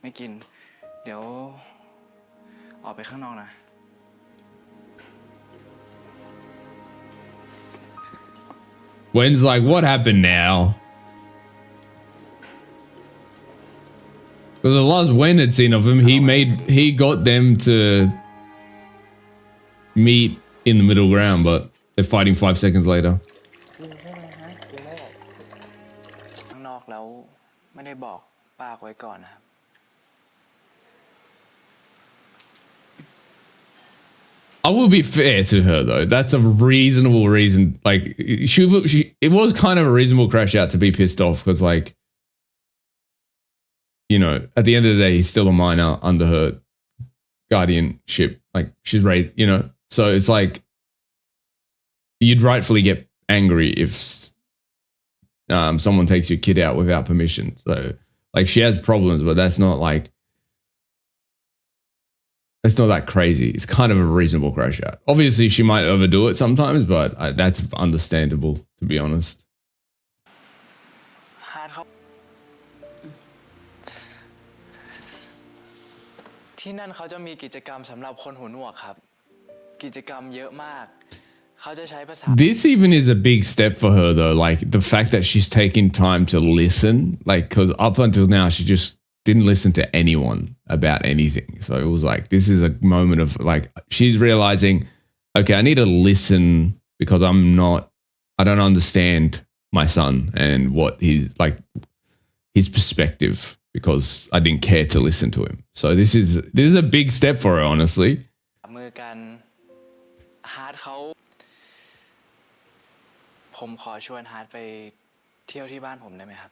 ไม่กิน เดี๋ยว ออกไปข้างนอกนะ Wen's like, what happened now? Because the last Wen had seen of him, he got them to meet in the middle ground, but they're fighting 5 seconds later. ข้างนอกแล้วไม่ได้บอกป้าไว้ก่อนนะครับ I will be fair to her though. That's a reasonable reason. Like it was kind of a reasonable crash out to be pissed off because, like, you know, at the end of the day, he's still a minor under her guardianship. Like she's raised, you know. So it's like you'd rightfully get angry if someone takes your kid out without permission. So like she has problems, but that's not like, it's not that crazy. It's kind of a reasonable crash out. Obviously she might overdo it sometimes, but that's understandable, to be honest. ฮาร์ดเขาที่นั่นเขาจะมีกิจกรรมสำหรับคนหูหนวกครับกิจกรรมเยอะมากเขาจะใช้ภาษา This even is a big step for her though, like the fact that she's taking time to listen, like because up until now she just didn't listen to anyone about anything. So it was like, this is a moment of like, she's realizing, okay, I need to listen because I don't understand my son and what he's like, his perspective, because I didn't care to listen to him. So this is a big step for her, honestly. มือกันฮาร์ดเขาผมขอชวนฮาร์ดไปเที่ยวที่บ้านผมได้ไหมครับ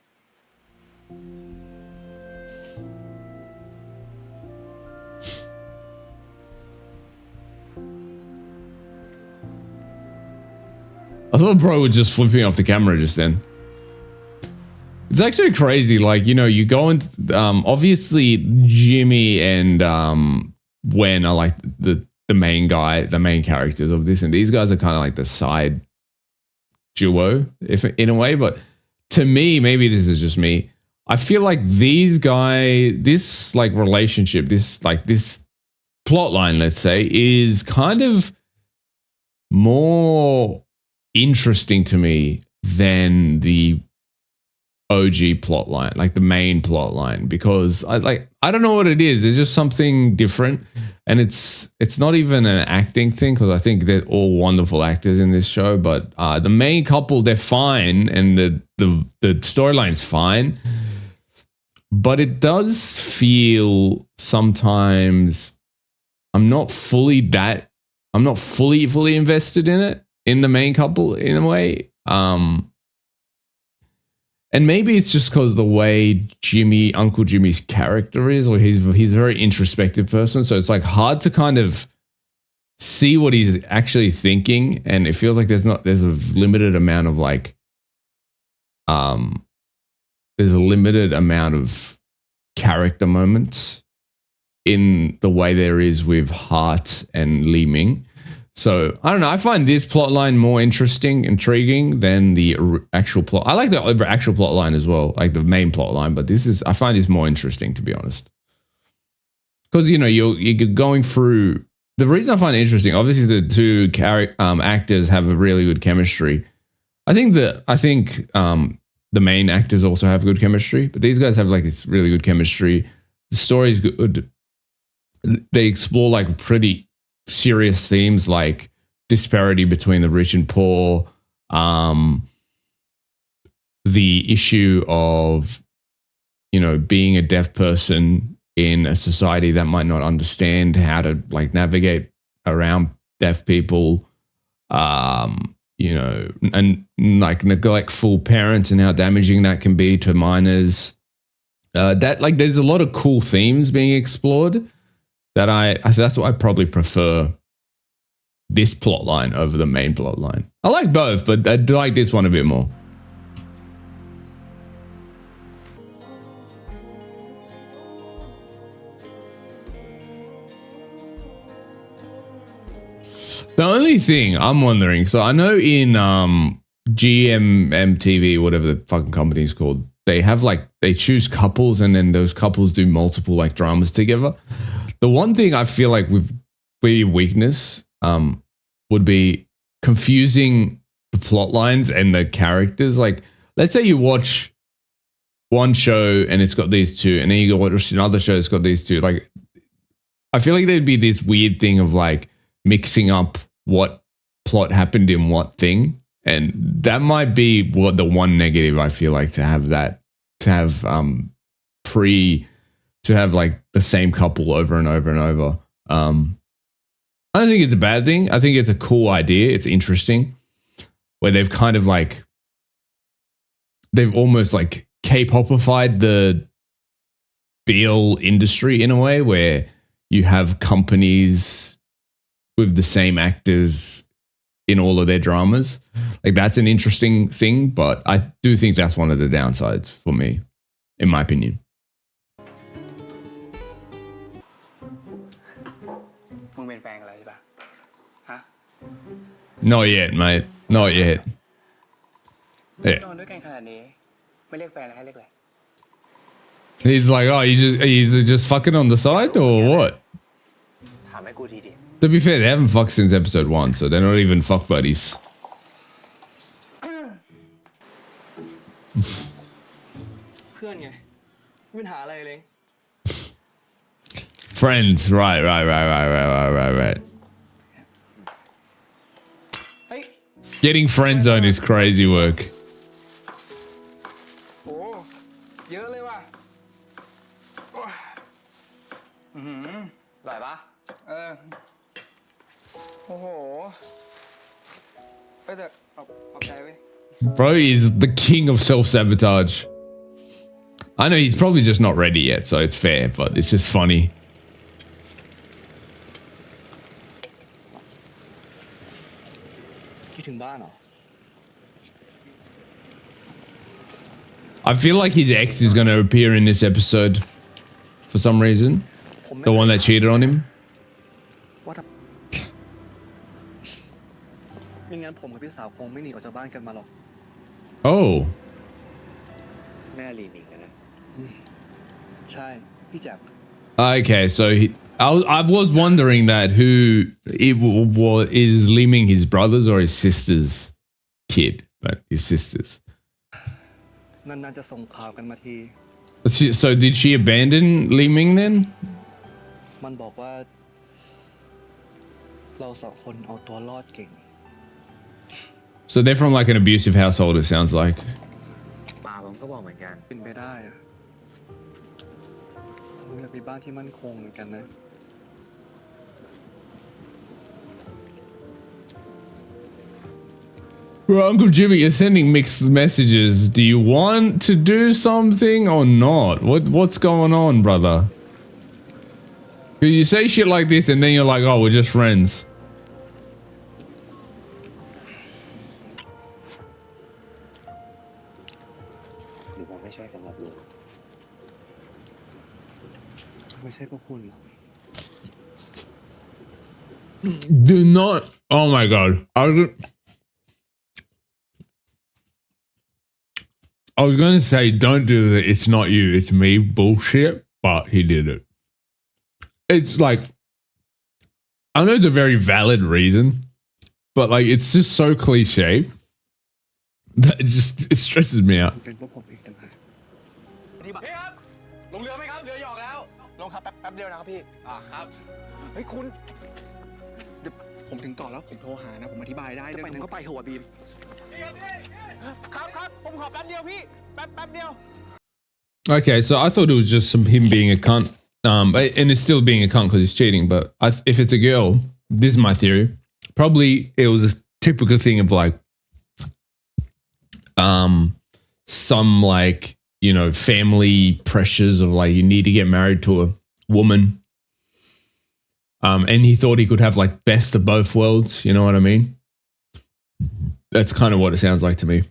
I thought bro was just flipping off the camera just then. It's actually crazy. Like, you know, you go into, obviously Jimmy and Wen are like the main guy, the main characters of this. And these guys are kind of like the side duo, if in a way. But to me, maybe this is just me, I feel like these guys, this like relationship, this plot line, let's say, is kind of more interesting to me than the OG plot line, like the main plot line, because I don't know what it is. It's just something different, and it's not even an acting thing, because I think they're all wonderful actors in this show. But the main couple, they're fine, and the storyline's fine, but it does feel sometimes I'm not fully invested in it, in the main couple in a way. And maybe it's just because the way Uncle Jimmy's character is, or he's a very introspective person. So it's like hard to kind of see what he's actually thinking. And it feels like there's a limited amount of there's a limited amount of character moments in the way there is with Hart and Li Ming. So, I don't know. I find this plotline more intriguing than the actual plot. I like the actual plotline as well, like the main plotline, but I find this more interesting, to be honest. Because, you know, you're going through, the reason I find it interesting, obviously the two actors have a really good chemistry. I think the main actors also have good chemistry, but these guys have like this really good chemistry. The story's good. They explore like pretty serious themes like disparity between the rich and poor, the issue of, you know, being a deaf person in a society that might not understand how to like navigate around deaf people, you know, and like neglectful parents and how damaging that can be to minors. That like there's a lot of cool themes being explored. That's why I probably prefer this plot line over the main plot line. I like both, but I like this one a bit more. The only thing I'm wondering, so I know in GMMTV, whatever the fucking company is called, they have like, they choose couples and then those couples do multiple like dramas together. The one thing I feel like would be weakness would be confusing the plot lines and the characters. Like, let's say you watch one show and it's got these two, and then you go watch another show that's got these two. Like, I feel like there'd be this weird thing of like mixing up what plot happened in what thing. And that might be what the one negative I feel like to have like the same couple over and over and over. I don't think it's a bad thing. I think it's a cool idea. It's interesting where they've kind of like, they've almost like K-popified the BL industry in a way where you have companies with the same actors in all of their dramas. Like that's an interesting thing, but I do think that's one of the downsides for me, in my opinion. มึงเป็นแฟนกันแล้วใช่ปะฮะ Not yet, mate. Not yet. น Yeah. อนด้วยกันขนาดนี้ ไม่เรียกแฟนแล้วให้เรียกอะไร He's like, oh, he's just fucking on the side or what? ถามให้กูทีดิ To be fair, they haven't fucked since episode 1, so they're not even fuck buddies. เพื่อนไงไม่มีปัญหาอะไรเลย Friends, right. เฮ้ย Getting friend zone is crazy work. โอ้เยอะเลยว่ะ อร่อยปะ เออ โอ้โหเอ้ยแต่ขอบใจเว้ย Bro is the king of self-sabotage. I know he's probably just not ready yet, so it's fair, but it's just funny. คิดถึงบ้านเหรอ I feel like his ex is going to appear in this episode for some reason. ผมไม่ The one that cheated on him. ว่าถ้าไม่งั้นผมกับพี่สาวคงไม่หนีออกจากบ้านกันมาหรอก Oh. แม่ลีนิงนะ ใช่ พี่แจ๊บ Okay, so I was wondering that who is Liming his brother's or his sister's kid, but his sister's. นานๆจะส่งข่าวกันมาที So did she abandon Liming then? มันบอกว่า เราสองคนเอาตัวรอดเก่ง So they're from like an abusive household, it sounds like. ป่าผมก็บอกเหมือนกัน เป็นไปได้อะมึงอยากมีบ้านที่มั่นคงเหมือนกันนะ Bro, Uncle Jimmy, you're sending mixed messages. Do you want to do something or not? What's going on, brother? You say shit like this and then you're like, oh, we're just friends. หรือว่าไม่ใช่สำหรับลุง ไม่ใช่พวกคุณหรอก Do not. Oh my god. I was going to say, don't do the it's not you, it's me bullshit, but he did it. It's like, I know it's a very valid reason, but like, it's just so cliche that it stresses me out. เป็นพวกผมเองต่างหาก พี่ครับ ลงเรือไหมครับ เรือหยอกแล้ว ลงครับแป๊บเดียวนะครับพี่ ครับ เฮ้ยคุณเดี๋ยวผมถึงก่อนแล้วผมโทรหานะ ผมอธิบายได้จะไปไหนก็ไปเถอะบีม ครับ ผมขอแป๊บเดียวพี่ แป๊บเดียว Okay, so I thought it was just him being a cunt, and it's still being a cunt because he's cheating. But if it's a girl, this is my theory. Probably it was a typical thing of like, some like family pressures of like you need to get married to a woman, and he thought he could have like best of both worlds. You know what I mean? That's kind of what it sounds like to me.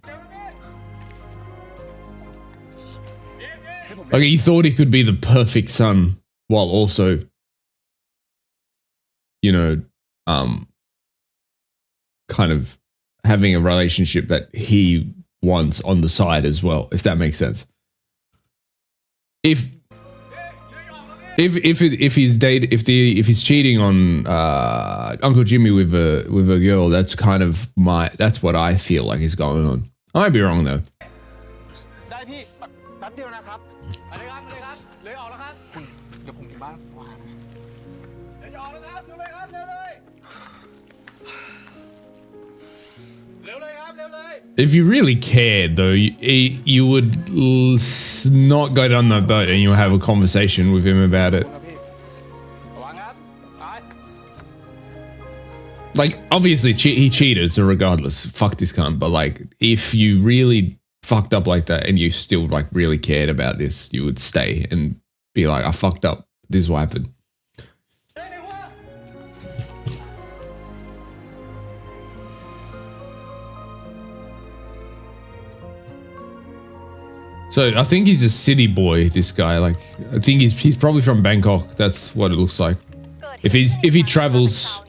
Like he thought he could be the perfect son while also, kind of having a relationship that he wants on the side as well, if that makes sense. If he's cheating on Uncle Jimmy with a girl, that's kind of that's what I feel like is going on. I might be wrong though. ได้พี่ แป๊บเดียวนะครับอะไรครับเลยออกแล้วครับ เดี๋ยวผมถึงบ้านวางเลยออกแล้วครับ เร็วเลยครับ เร็วเลย If you really cared though, you would not go down that boat and you'll have a conversation with him about it. ครับพี่ระวังครับไป Like, obviously he cheated, so regardless, fuck this cunt. But like, if you really fucked up like that and you still like really cared about this, you would stay and be like, I fucked up. This is what happened. So I think he's a city boy, this guy. Like, I think he's probably from Bangkok. That's what it looks like. If he travels.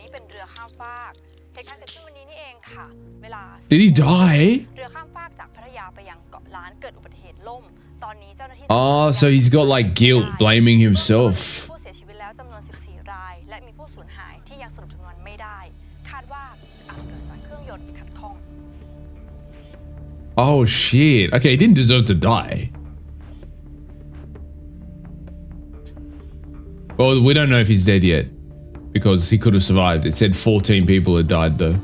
Did he die? Oh, so he's got like guilt, blaming himself. Oh shit. Okay, he didn't deserve to die. Well, we don't know if he's dead yet because he could have survived. It said 14 people had died though.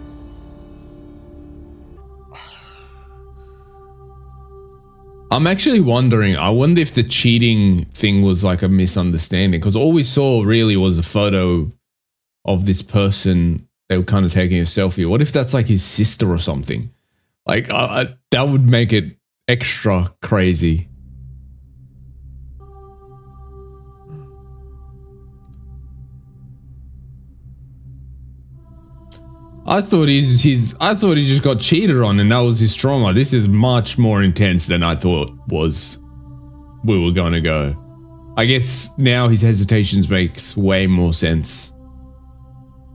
I'm actually wondering, I wonder if the cheating thing was like a misunderstanding because all we saw really was a photo of this person. They were kind of taking a selfie. What if that's like his sister or something? Like, that would make it extra crazy. I thought he just got cheated on and that was his trauma. This is much more intense than I thought we were going to go. I guess now his hesitations makes way more sense.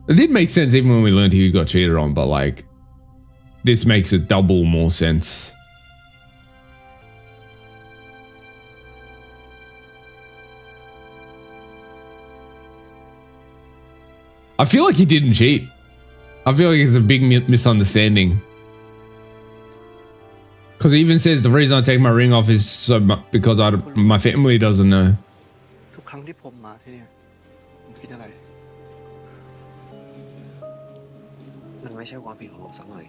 It did make sense even when we learned he got cheated on, but like, this makes it double more sense. I feel like he didn't cheat. I feel like it's a big misunderstanding. Because he even says the reason I take my ring off is so because my family doesn't know. ทุกครั้งที่ผมมาที่เนี่ยผมคิดอะไรมันไม่ใช่ความผิดของผมสักหน่อย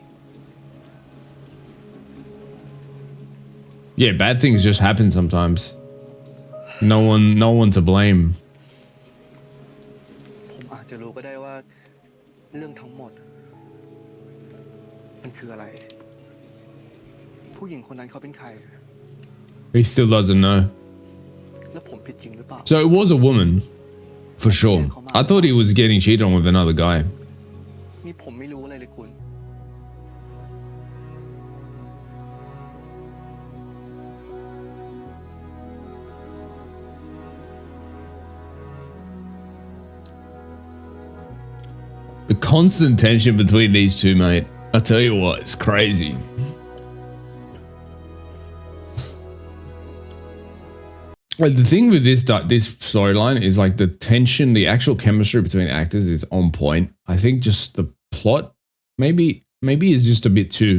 Yeah, bad things just happen sometimes. No one to blame. ผมอาจจะรู้ก็ได้ว่าเรื่องทั้งหมดมันคืออะไรผู้หญิงคนนั้นเขาเป็นใคร He still doesn't know. แล้วผมผิดจริงหรือเปล่า So it was a woman, for sure. I thought he was getting cheated on with another guy. นี่ผมไม่รู้อะไรเลยคุณ The constant tension between these two, mate. I tell you what, it's crazy. Like the thing with this storyline is like the tension, the actual chemistry between actors is on point. I think just the plot maybe is just a bit too.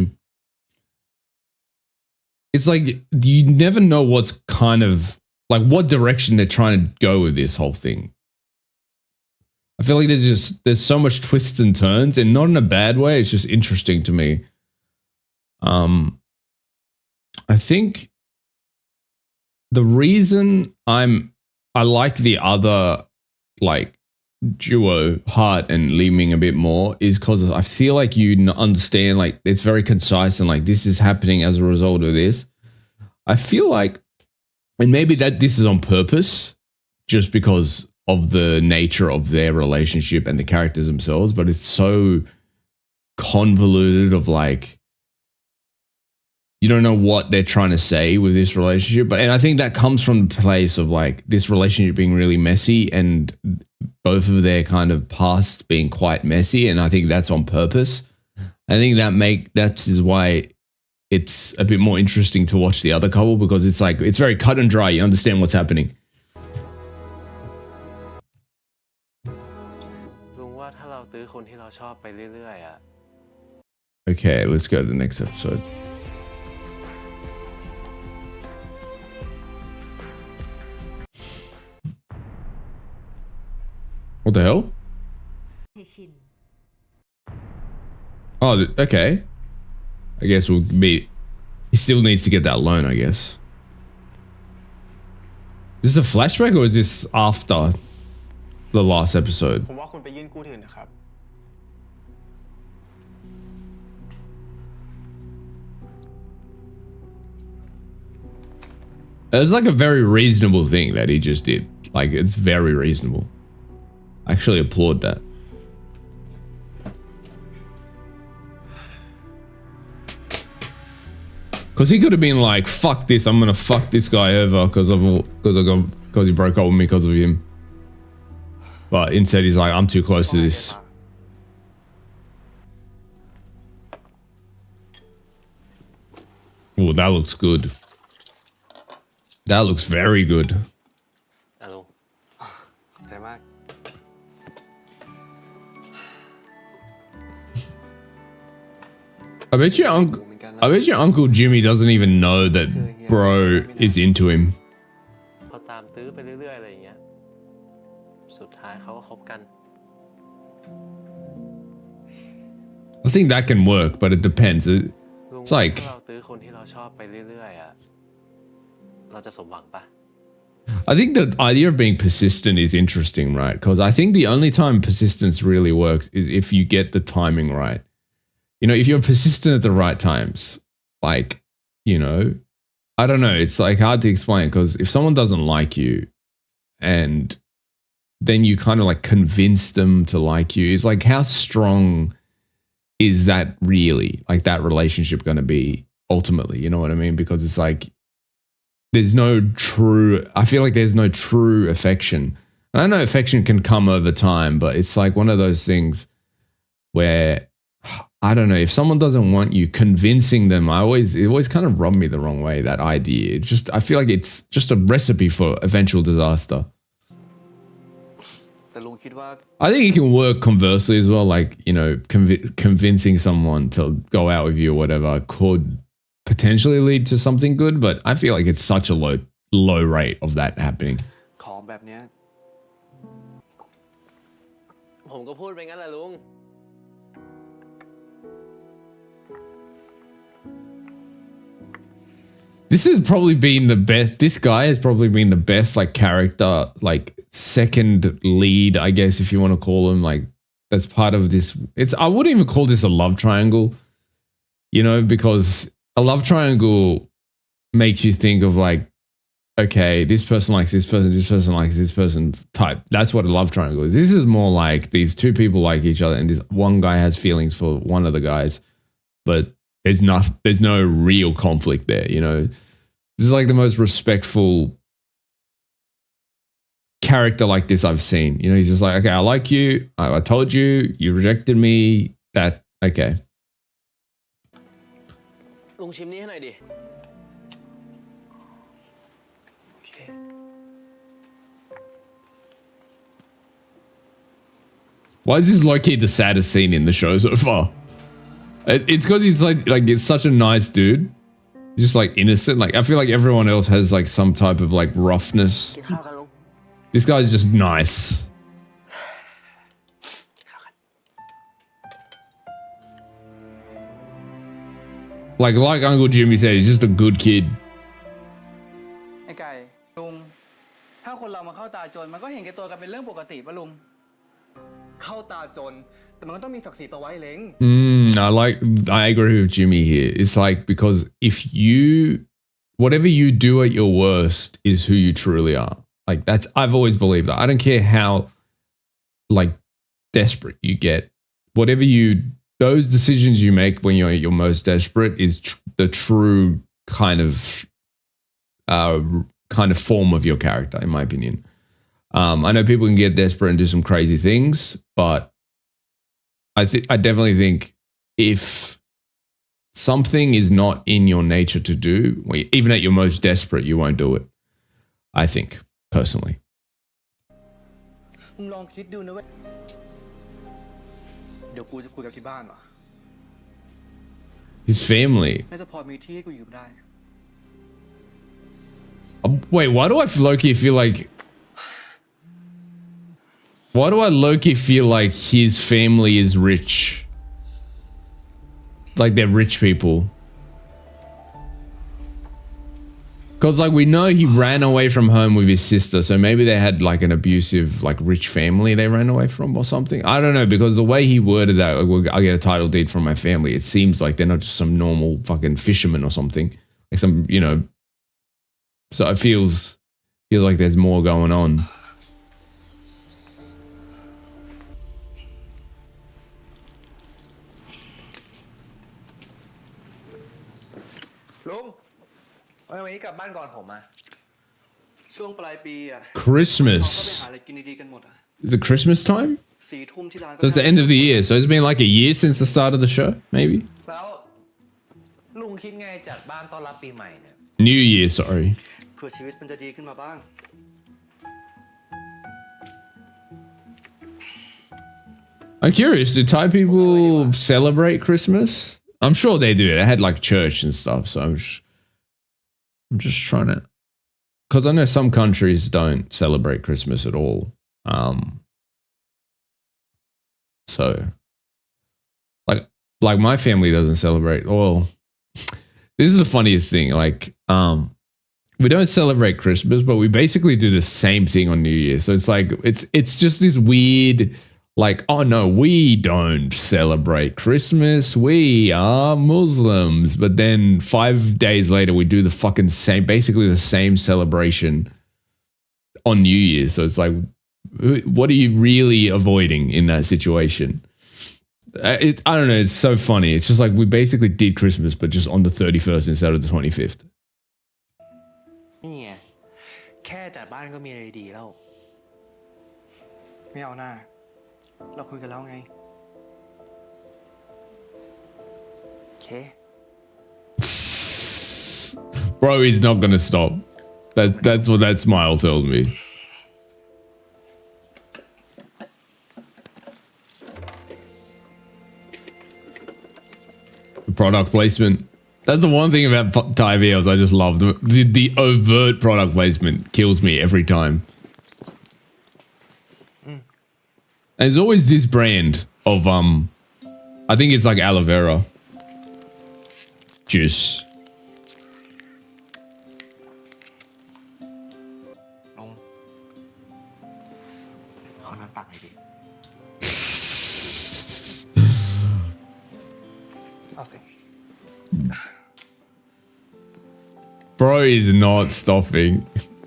It's like you never know what's kind of like what direction they're trying to go with this whole thing. I feel like there's so much twists and turns, and not in a bad way. It's just interesting to me. I think the reason I like the other like duo, Hart and Li Ming, a bit more is because I feel like you understand like it's very concise and like this is happening as a result of this. I feel like, and maybe that this is on purpose, just because of the nature of their relationship and the characters themselves, but it's so convoluted of like, you don't know what they're trying to say with this relationship. And I think that comes from the place of like this relationship being really messy and both of their kind of past being quite messy. And I think that's on purpose. I think that is why it's a bit more interesting to watch the other couple, because it's like, it's very cut and dry. You understand what's happening. Okay, let's go to the next episode. What the hell? Oh, okay. I guess we'll be... He still needs to get that loan, I guess. Is this a flashback or is this after the last episode? ผมว่าคุณไปยื่นกู้ที่อื่นนะครับ It's like a very reasonable thing that he just did. Like, it's very reasonable. I actually applaud that. Because he could have been like, fuck this, I'm gonna fuck this guy over because he broke up with me because of him. But instead he's like, I'm too close to this. Oh, that looks good. That looks very good. อ่ะลุงขอบใจมาก I bet your Uncle Jimmy doesn't even know that bro is into him. เขาตามตื้อไปเรื่อยๆอะไรอย่างเงี้ย สุดท้ายเขาก็คบกัน I think that can work, but it depends. It's like, ถ้าเราตื้อคนที่เราชอบไปเรื่อยๆอ่ะ เราจะสมหวังปะ I think the idea of being persistent is interesting, right? Because I think the only time persistence really works is if you get the timing right. You know, if you're persistent at the right times, like, you know, I don't know. It's like hard to explain because if someone doesn't like you and then you kind of like convince them to like you, it's like how strong is that really? Like that relationship going to be ultimately, you know what I mean? Because it's like there's no true, I feel like there's no true affection. And I know affection can come over time, but it's like one of those things where I don't know, if someone doesn't want you, convincing them, it always kind of rubbed me the wrong way, that idea. It's just, I feel like it's just a recipe for eventual disaster. แต่ลุงคิดว่า I think it can work conversely as well, like, you know, convincing someone to go out with you or whatever could potentially lead to something good, but I feel like it's such a low rate of that happening. ของแบบเนี้ย ผมก็พูดไปงั้นแหละลุง This has probably been the best. This guy has probably been the best, like, character, like, second lead, I guess, if you want to call him. Like, that's part of this. I wouldn't even call this a love triangle, you know, because a love triangle makes you think of, like, okay, this person likes this person likes this person type. That's what a love triangle is. This is more like these two people like each other and this one guy has feelings for one of the guys, but there's no real conflict there, you know. This is like the most respectful character like this I've seen. You know, he's just like, okay, I like you. I told you, you rejected me. That, okay. ลุงชิมนี้ให้หน่อยดิ Why is this low-key the saddest scene in the show so far? It's because he's like it's such a nice dude. He's just like innocent. Like I feel like everyone else has like some type of like roughness. กินข้าวกันลุง This guy's just nice. Like Uncle Jimmy said, he's just a good kid. ไอ้ไก่ลุง ถ้าคนเรามาเข้าตาจนมันก็เห็นแก่ตัวกันเป็นเรื่องปกติป่ะลุง เข้าตาจน แต่มันก็ต้องมีศักดิ์ศรีต่อไว้เล้ง I agree with Jimmy here. It's like, because if whatever you do at your worst is who you truly are. Like I've always believed that. I don't care how like desperate you get. Those decisions you make when you're at your most desperate is the true kind of form of your character, in my opinion. I know people can get desperate and do some crazy things, but I definitely think if something is not in your nature to do, even at your most desperate, you won't do it. I think, personally. มึงลองคิดดูนะเว้ย เดี๋ยวกูจะคุยกับที่บ้านว่ะ His family. น่าจะพอมีที่ให้กูอยู่ได้ Wait, why do I low-key feel like... Why do I low-key feel like his family is rich? Like they're rich people. Because like we know he ran away from home with his sister, so maybe they had like an abusive, like rich family they ran away from or something. I don't know, because the way he worded that, like, I'll get a title deed from my family, it seems like they're not just some normal fucking fisherman or something. Like some, you know... So it feels like there's more going on. ลุ ลุงทำไมวันนี้กลับบ้านก่อนผมอ่ะ ช่วงปลายปีอ่ะ เขาก็ไป Christmas. หาอะไรกินดีๆกันหมดอ่ะ Is it Christmas time? 4 ทุ่มที่ร้าน So it's the end of the year. So it's been like a year since the start of the show, maybe? แล้วลุงคิดไงจัดบ้านต้อนรับปีใหม่เนี่ย New Year, sorry. เพื่อชีวิตมันจะดีขึ้นมาบ้าง I'm curious, do Thai people celebrate Christmas? I'm sure they do. They had like church and stuff, so I'm just trying to, because I know some countries don't celebrate Christmas at all. So like my family doesn't celebrate. Well, this is the funniest thing. Like, we don't celebrate Christmas, but we basically do the same thing on New Year. So it's like it's just this weird, like, oh no, we don't celebrate Christmas. We are Muslims. But then 5 days later, we do the fucking same, basically the same celebration on New Year. So it's like, what are you really avoiding in that situation? I don't know. It's so funny. It's just like we basically did Christmas, but just on the 31st instead of the 25th. นี่ไงแค่จัดบ้านก็มีอะไรดีแล้ว ไม่เอาหน้า เราคุยกันแล้วไง โอเค Bro, he's not gonna stop. That's what that smile told me. Product placement. That's the one thing about Thai videos I just love. The overt product placement kills me every time. And there's always this brand of I think it's like aloe vera juice. ลงขอน้ำตักหน่อยดิ เอาสิ Bro is not stopping.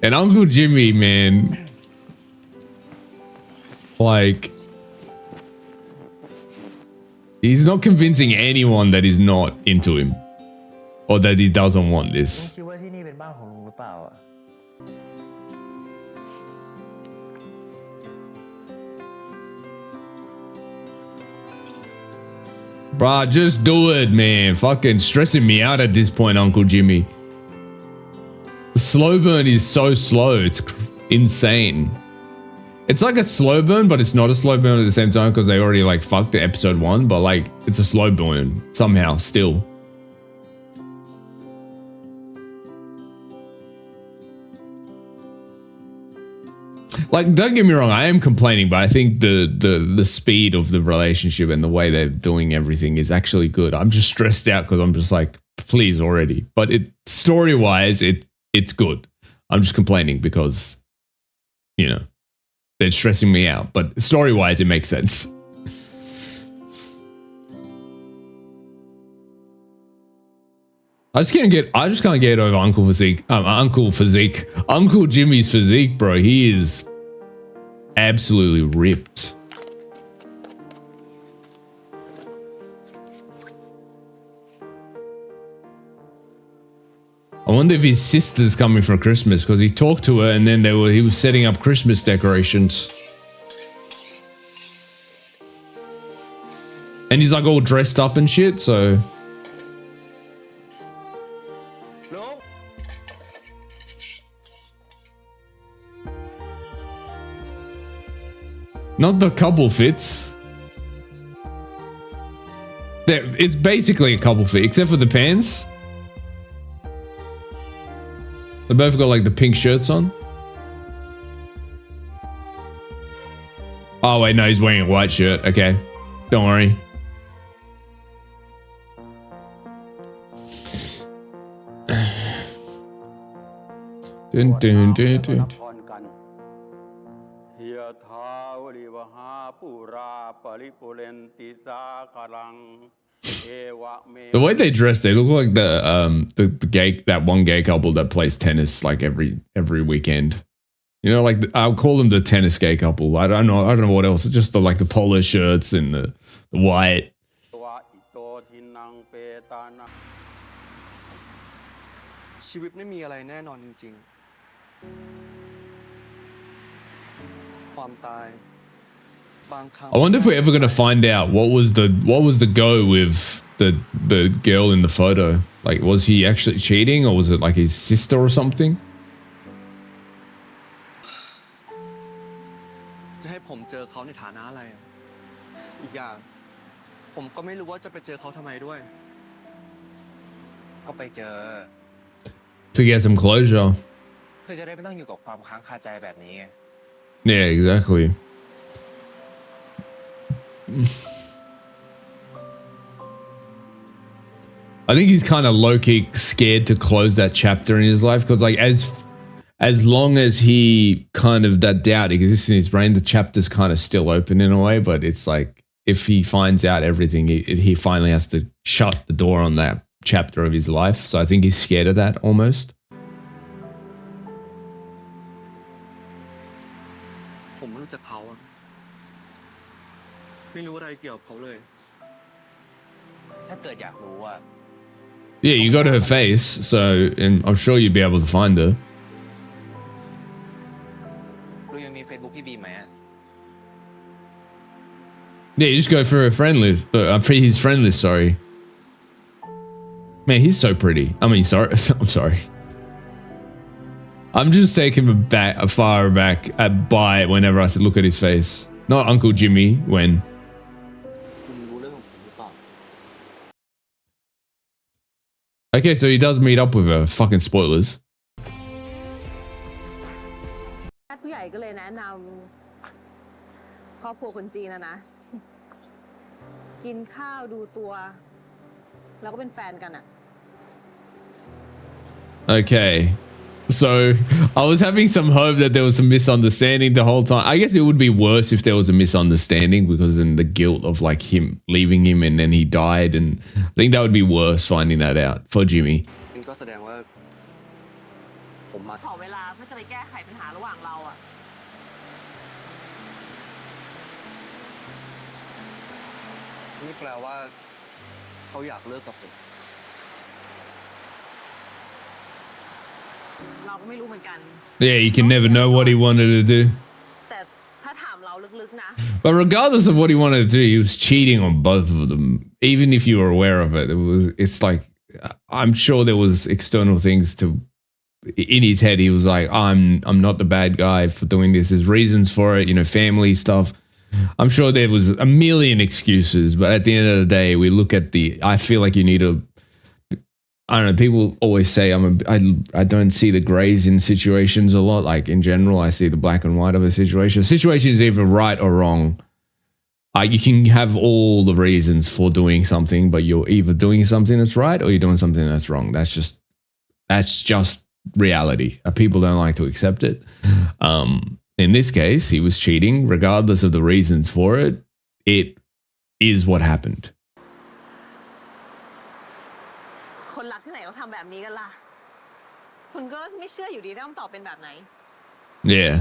And Uncle Jimmy, man. Like, he's not convincing anyone that he's not into him. Or that he doesn't want this. คิดว่าที่นี่เป็นบ้านของลุงหรือเปล่าอ่ะ Bruh, just do it, man. Fucking stressing me out at this point, Uncle Jimmy. The slow burn is so slow. It's insane. It's like a slow burn, but it's not a slow burn at the same time because they already like fucked episode 1, but like it's a slow burn somehow still. Like, don't get me wrong, I am complaining, but I think the speed of the relationship and the way they're doing everything is actually good. I'm just stressed out because I'm just like, please already. But story-wise, it's good. I'm just complaining because, you know, they're stressing me out. But story-wise, it makes sense. I just can't get over Uncle Jimmy's physique, bro. He is absolutely ripped. I wonder if his sister's coming for Christmas because he talked to her and then he was setting up Christmas decorations. And he's like all dressed up and shit, so. Not the couple fits. It's basically a couple fit, except for the pants. They both got like the pink shirts on. Oh wait, no, he's wearing a white shirt. Okay, don't worry. Dun, dun, dun, dun. ทาวริวหาปุราปริปุเรนติสาคารัง The way they dress, they look like that one gay couple that plays tennis like every weekend. You know, like I'll call them the tennis gay couple. I don't know what else. It's just the polo shirts and the white. ชีวิตไม่มีอะไรแน่นอนจริงๆ ความตายบางครั้ง I wonder if we're ever gonna find out what was the go with the girl in the photo. Like, was he actually cheating, or was it like his sister or something? จะให้ผมเจอเขาในฐานะอะไรอะอีกอย่าง ผมก็ไม่รู้ว่าจะไปเจอเขาทำไมด้วย ก็ไปเจอ To get some closure. เพื่อจะได้ไม่ต้องอยู่กับความค้างคาใจแบบนี้ไง Yeah, exactly. I think he's kind of low-key scared to close that chapter in his life, because like as long as he kind of, that doubt exists in his brain, the chapter's kind of still open in a way, but it's like if he finds out everything, he finally has to shut the door on that chapter of his life. So I think he's scared of that almost. ผมไม่รู้จักเขาอะไม่รู้อะไรเกี่ยวกับเขาเลย ถ้าเกิดอยากรู้อ่ะ Yeah, you got her face, so and I'm sure you'd be able to find her. รู้ยังมี Facebook พี่บีมไหมอะ Yeah, you just go for a friend list. His friend list, sorry. Man, he's so pretty. I mean, sorry. I'm sorry. I'm just taking him back, far back by whenever I look at his face. Not Uncle Jimmy when. คุณรู้เรื่องของผมหรือเปล่า Okay, so he does meet up with her. Fucking spoilers. ผู้ใหญ่ก็เลยแนะนำครอบครัวคนจีนนะ กินข้าวดูตัว แล้วก็เป็นแฟนกันอะ Okay. So I was having some hope that there was some misunderstanding the whole time. I guess it would be worse if there was a misunderstanding, because then the guilt of like him leaving him and then he died, and I think that would be worse finding that out for Jimmy. นั่นก็แสดงว่า ผมมา ขอเวลาเพื่อจะไปแก้ไขปัญหาระหว่างเราอะ นี่แปลว่า เขาอยากเลิกกับผม เราก็ไม่รู้เหมือนกัน Yeah, you can never know what he wanted to do. แต่ถ้าถามเราลึกๆนะ But regardless of what he wanted to do, he was cheating on both of them. Even if you were aware of it, it's like, I'm sure there was external things to, in his head, he was like, I'm not the bad guy for doing this. There's reasons for it, you know, family stuff. I'm sure there was a million excuses, but at the end of the day, we look at I feel like you need to, I don't know, people always say I don't see the grays in situations a lot. Like in general, I see the black and white of a situation. A situation is either right or wrong. You can have all the reasons for doing something, but you're either doing something that's right or you're doing something that's wrong. That's just reality. People don't like to accept it. In this case, he was cheating. Regardless of the reasons for it, it is what happened. คนรักที่ไหนเขาทำแบบนี้กันล่ะ คุณก็ไม่เชื่ออยู่ดีถ้าคำตอบเป็นแบบไหน Yeah.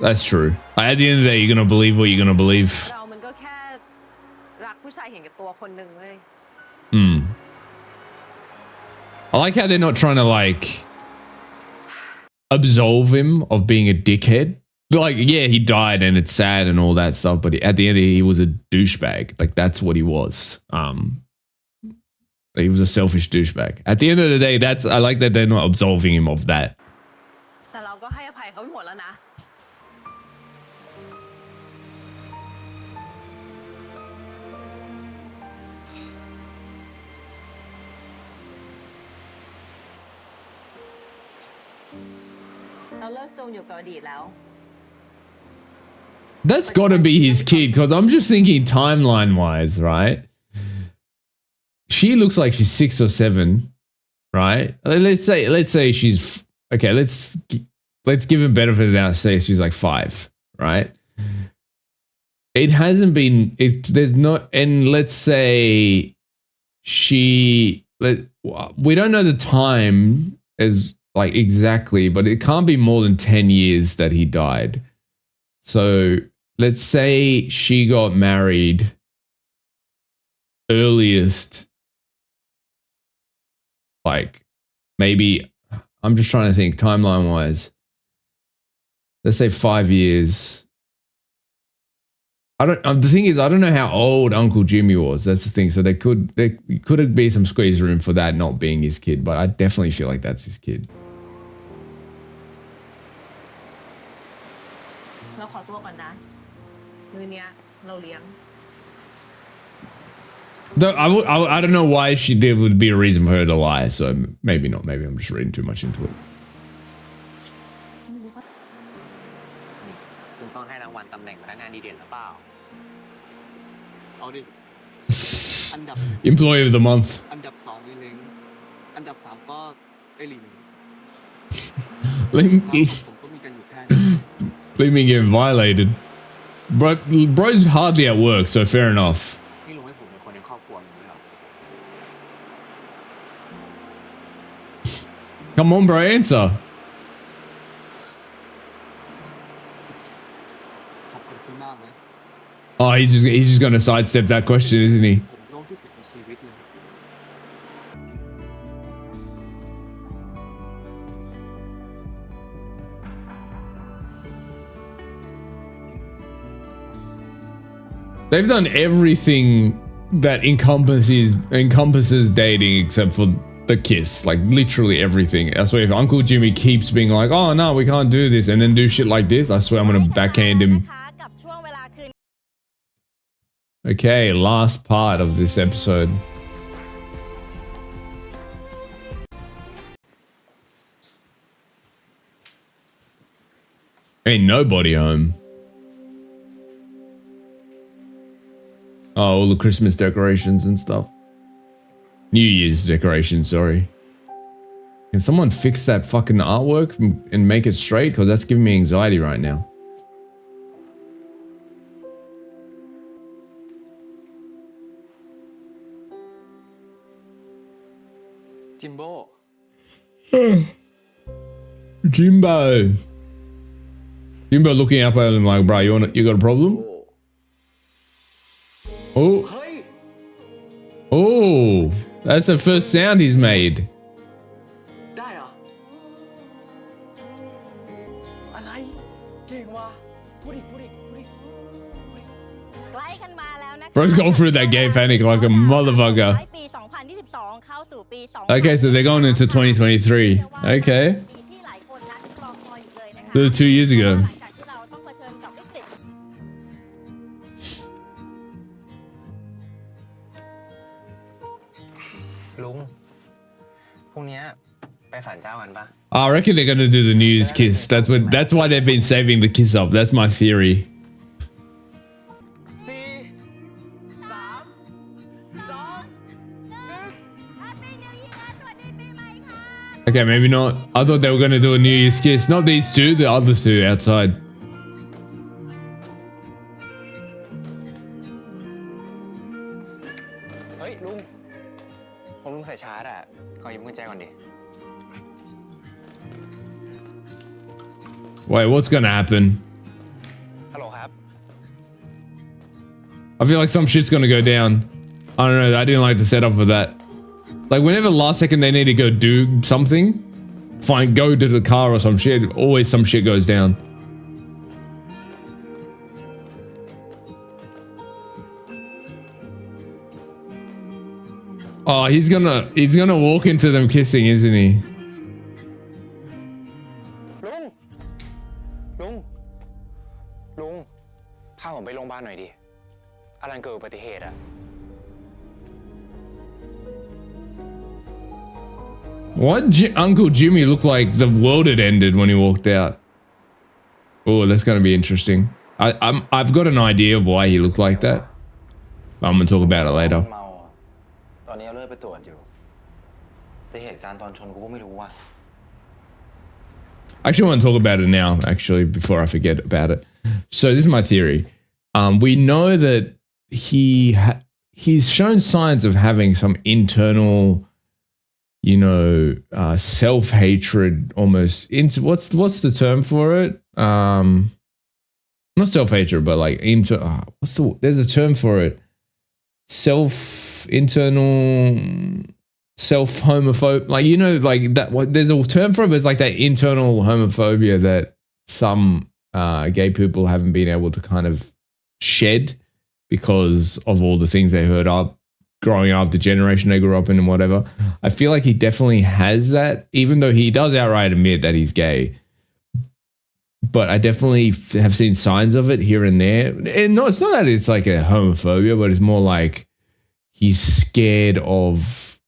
That's true. At the end of the day, you're going to believe what you're going to believe. เรามันก็แค่รักผู้ชายเห็นแก่ตัวคนหนึ่งเลย I like how they're not trying to like absolve him of being a dickhead. Like, yeah, he died and it's sad and all that stuff, but at the end of the day, he was a douchebag. Like, that's what he was. He was a selfish douchebag. At the end of the day, I like that they're not absolving him of that. แต่เราก็ให้อภัยเขาไปหมดแล้วนะ เราเลิกจมอยู่กับอดีตแล้ว That's got to be his kid, because I'm just thinking timeline-wise, right? She looks like she's 6 or 7, right? Let's say she's okay. Let's give him benefit of the doubt. Say she's like 5, right? It hasn't been. There's not, and let's say we don't know the time as like exactly, but it can't be more than 10 years that he died. So let's say she got married earliest like maybe, I'm just trying to think timeline wise. Let's say 5 years. The thing is, I don't know how old Uncle Jimmy was. That's the thing. So there could be some squeeze room for that not being his kid, but I definitely feel like that's his kid. เราขอตัวก่อนนะมื้อเนี้ยเราเลี้ยง Though I don't know why there would be a reason for her to lie. So maybe not. Maybe I'm just reading too much into it. คุณต้องให้รางวัลตำแหน่งพนักงานดีเด่นหรือเปล่า เอาดิ อันดับ Employee of the month. อันดับ2มีลิงอันดับ3ก็ไอลิง ผมก็มีกันอยู่แค่นี้ Leave me getting violated. Bro's hardly at work, so fair enough. นี่ลุงให้ผมเป็นคนในครอบครัวลุงด้วยเหรอ Come on, bro, answer. ขอบคุณมากนะ Oh, he's just gonna sidestep that question, isn't he? ผมโล่งที่สุดในชีวิตเลย They've done everything that encompasses dating except for the kiss, like literally everything. I swear if Uncle Jimmy keeps being like, oh no, we can't do this, and then do shit like this, I swear I'm gonna backhand him. Okay, last part of this episode. Ain't nobody home. Oh, all the Christmas decorations and stuff. New Year's decorations, sorry. Can someone fix that fucking artwork and make it straight? Because that's giving me anxiety right now. Jimbo. Jimbo. Jimbo looking up at him like, bro, you got a problem? Oh. Oh. That's the first sound he's made. ได้เหรอ อะไร เก่งว่ะ พูดอีก ใกล้กันมาแล้วนะคะ Bro's going through that gay panic like a motherfucker. ปี 2022 เข้าสู่ปี Okay, so they're going into 2023. Okay. ปีที่หลายคนนะรอคอยอยู่เลยนะคะ So 2 years ago. หลังจากที่เราต้องเผชิญกับวิกฤต ลุง พรุ่งนี้ไปศาลเจ้ากันปะ I reckon they're gonna do the New Year's kiss. That's why they've been saving the kiss up. That's my theory. 4 3 2 1 Okay, maybe not. I thought they were gonna do a New Year's kiss. Not these two, the other two outside. เฮ้ยลุง ผมลุงใส่ชาร์จอ่ะ ขอหยิบกุญแจก่อนดิ Wait, what's gonna happen? ฮัลโหลครับ I feel like some shit's gonna go down. I don't know. I didn't like the setup for that. Like whenever last second they need to go do something, go to the car or some shit, always some shit goes down. Oh, he's gonna walk into them kissing, isn't he? ลุง พาผมไปโรงพยาบาลหน่อยดิอลันเกิดอุบัติเหตุอะ What Uncle Jimmy looked like the world had ended when he walked out. Oh, that's gonna be interesting. I've got an idea of why he looked like that. I'm gonna talk about it later. เมาอะตอนนี้เอาเลือดไปตรวจอยู่ แต่เหตุการณ์ตอนชนกูก็ไม่รู้ว่ะ I actually want to talk about it now, actually, before I forget about it. So this is my theory. We know that he's shown signs of having some internal, you know, self-hatred almost. What's the term for it? Not self-hatred, but like there's a term for it. Internal self-homophobe, like, you know, like that, what there's a term for it, but it's like that internal homophobia that some gay people haven't been able to kind of shed because of all the things they heard up growing up, the generation they grew up in and whatever. I feel like he definitely has that, even though he does outright admit that he's gay. But I definitely have seen signs of it here and there. And no, it's not that it's like a homophobia, but it's more like he's scared of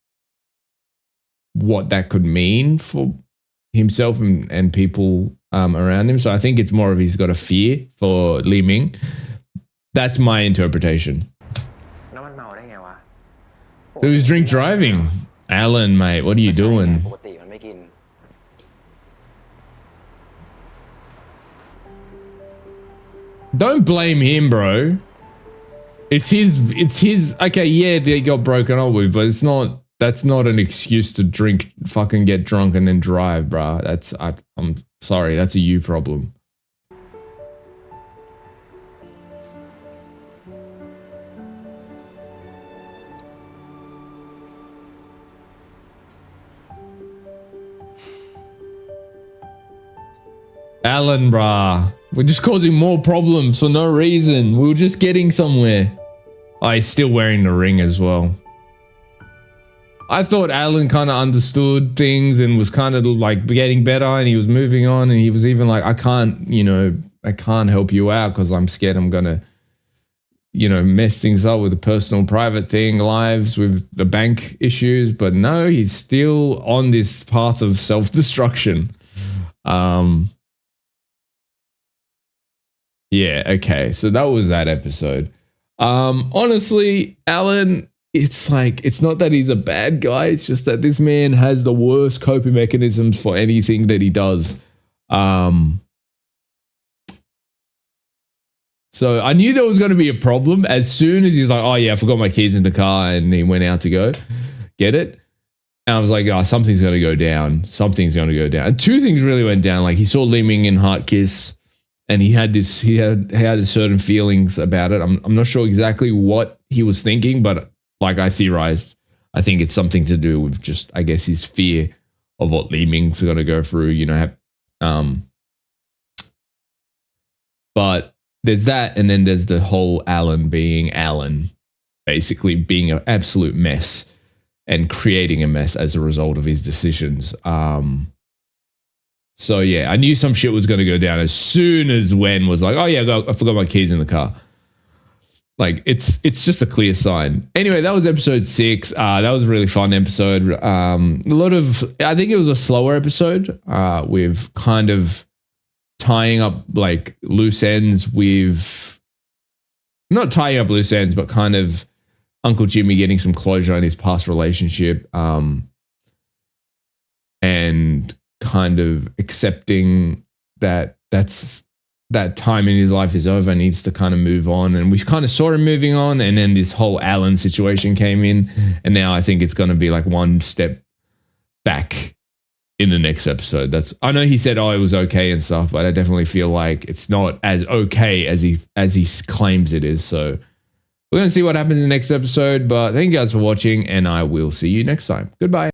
what that could mean for himself and people around him. So I think it's more of he's got a fear for Li Ming. That's my interpretation. Who's drink driving? Alan, mate, what are you doing? Don't blame him, bro. It's his, okay, yeah, they got broken up with, but that's not an excuse to drink, fucking get drunk and then drive, bro. I'm sorry, that's a you problem. Alan, brah. We're just causing more problems for no reason. We were just getting somewhere. Oh, he's still wearing the ring as well. I thought Alan kind of understood things and was kind of like getting better and he was moving on and he was even like, I can't help you out because I'm scared I'm going to, mess things up with the personal private thing, lives with the bank issues. But no, he's still on this path of self-destruction. Yeah, okay. So that was that episode. Honestly, Alan, it's not that he's a bad guy. It's just that this man has the worst coping mechanisms for anything that he does. So I knew there was going to be a problem as soon as he's like, oh yeah, I forgot my keys in the car and he went out to go get it. And I was like, oh, something's going to go down. Something's going to go down. And two things really went down. Like he saw Li Ming in Heart Kiss. And he had certain feelings about it. I'm not sure exactly what he was thinking, but like I theorized, I think it's something to do with just, I guess, his fear of what Li Ming's going to go through, but there's that. And then there's the whole Alan being Alan, basically being an absolute mess and creating a mess as a result of his decisions. So yeah, I knew some shit was going to go down as soon as Wen was like, oh yeah, I forgot my keys in the car. Like it's just a clear sign. Anyway, that was episode 6. That was a really fun episode. I think it was a slower episode with kind of tying up like loose ends with, not tying up loose ends, but kind of Uncle Jimmy getting some closure on his past relationship. And kind of accepting that that time in his life is over, needs to kind of move on. And we kind of saw him moving on. And then this whole Alan situation came in. And now I think it's going to be like one step back in the next episode. I know he said, oh, it was okay and stuff, but I definitely feel like it's not as okay as he claims it is. So we're going to see what happens in the next episode, but thank you guys for watching and I will see you next time. Goodbye.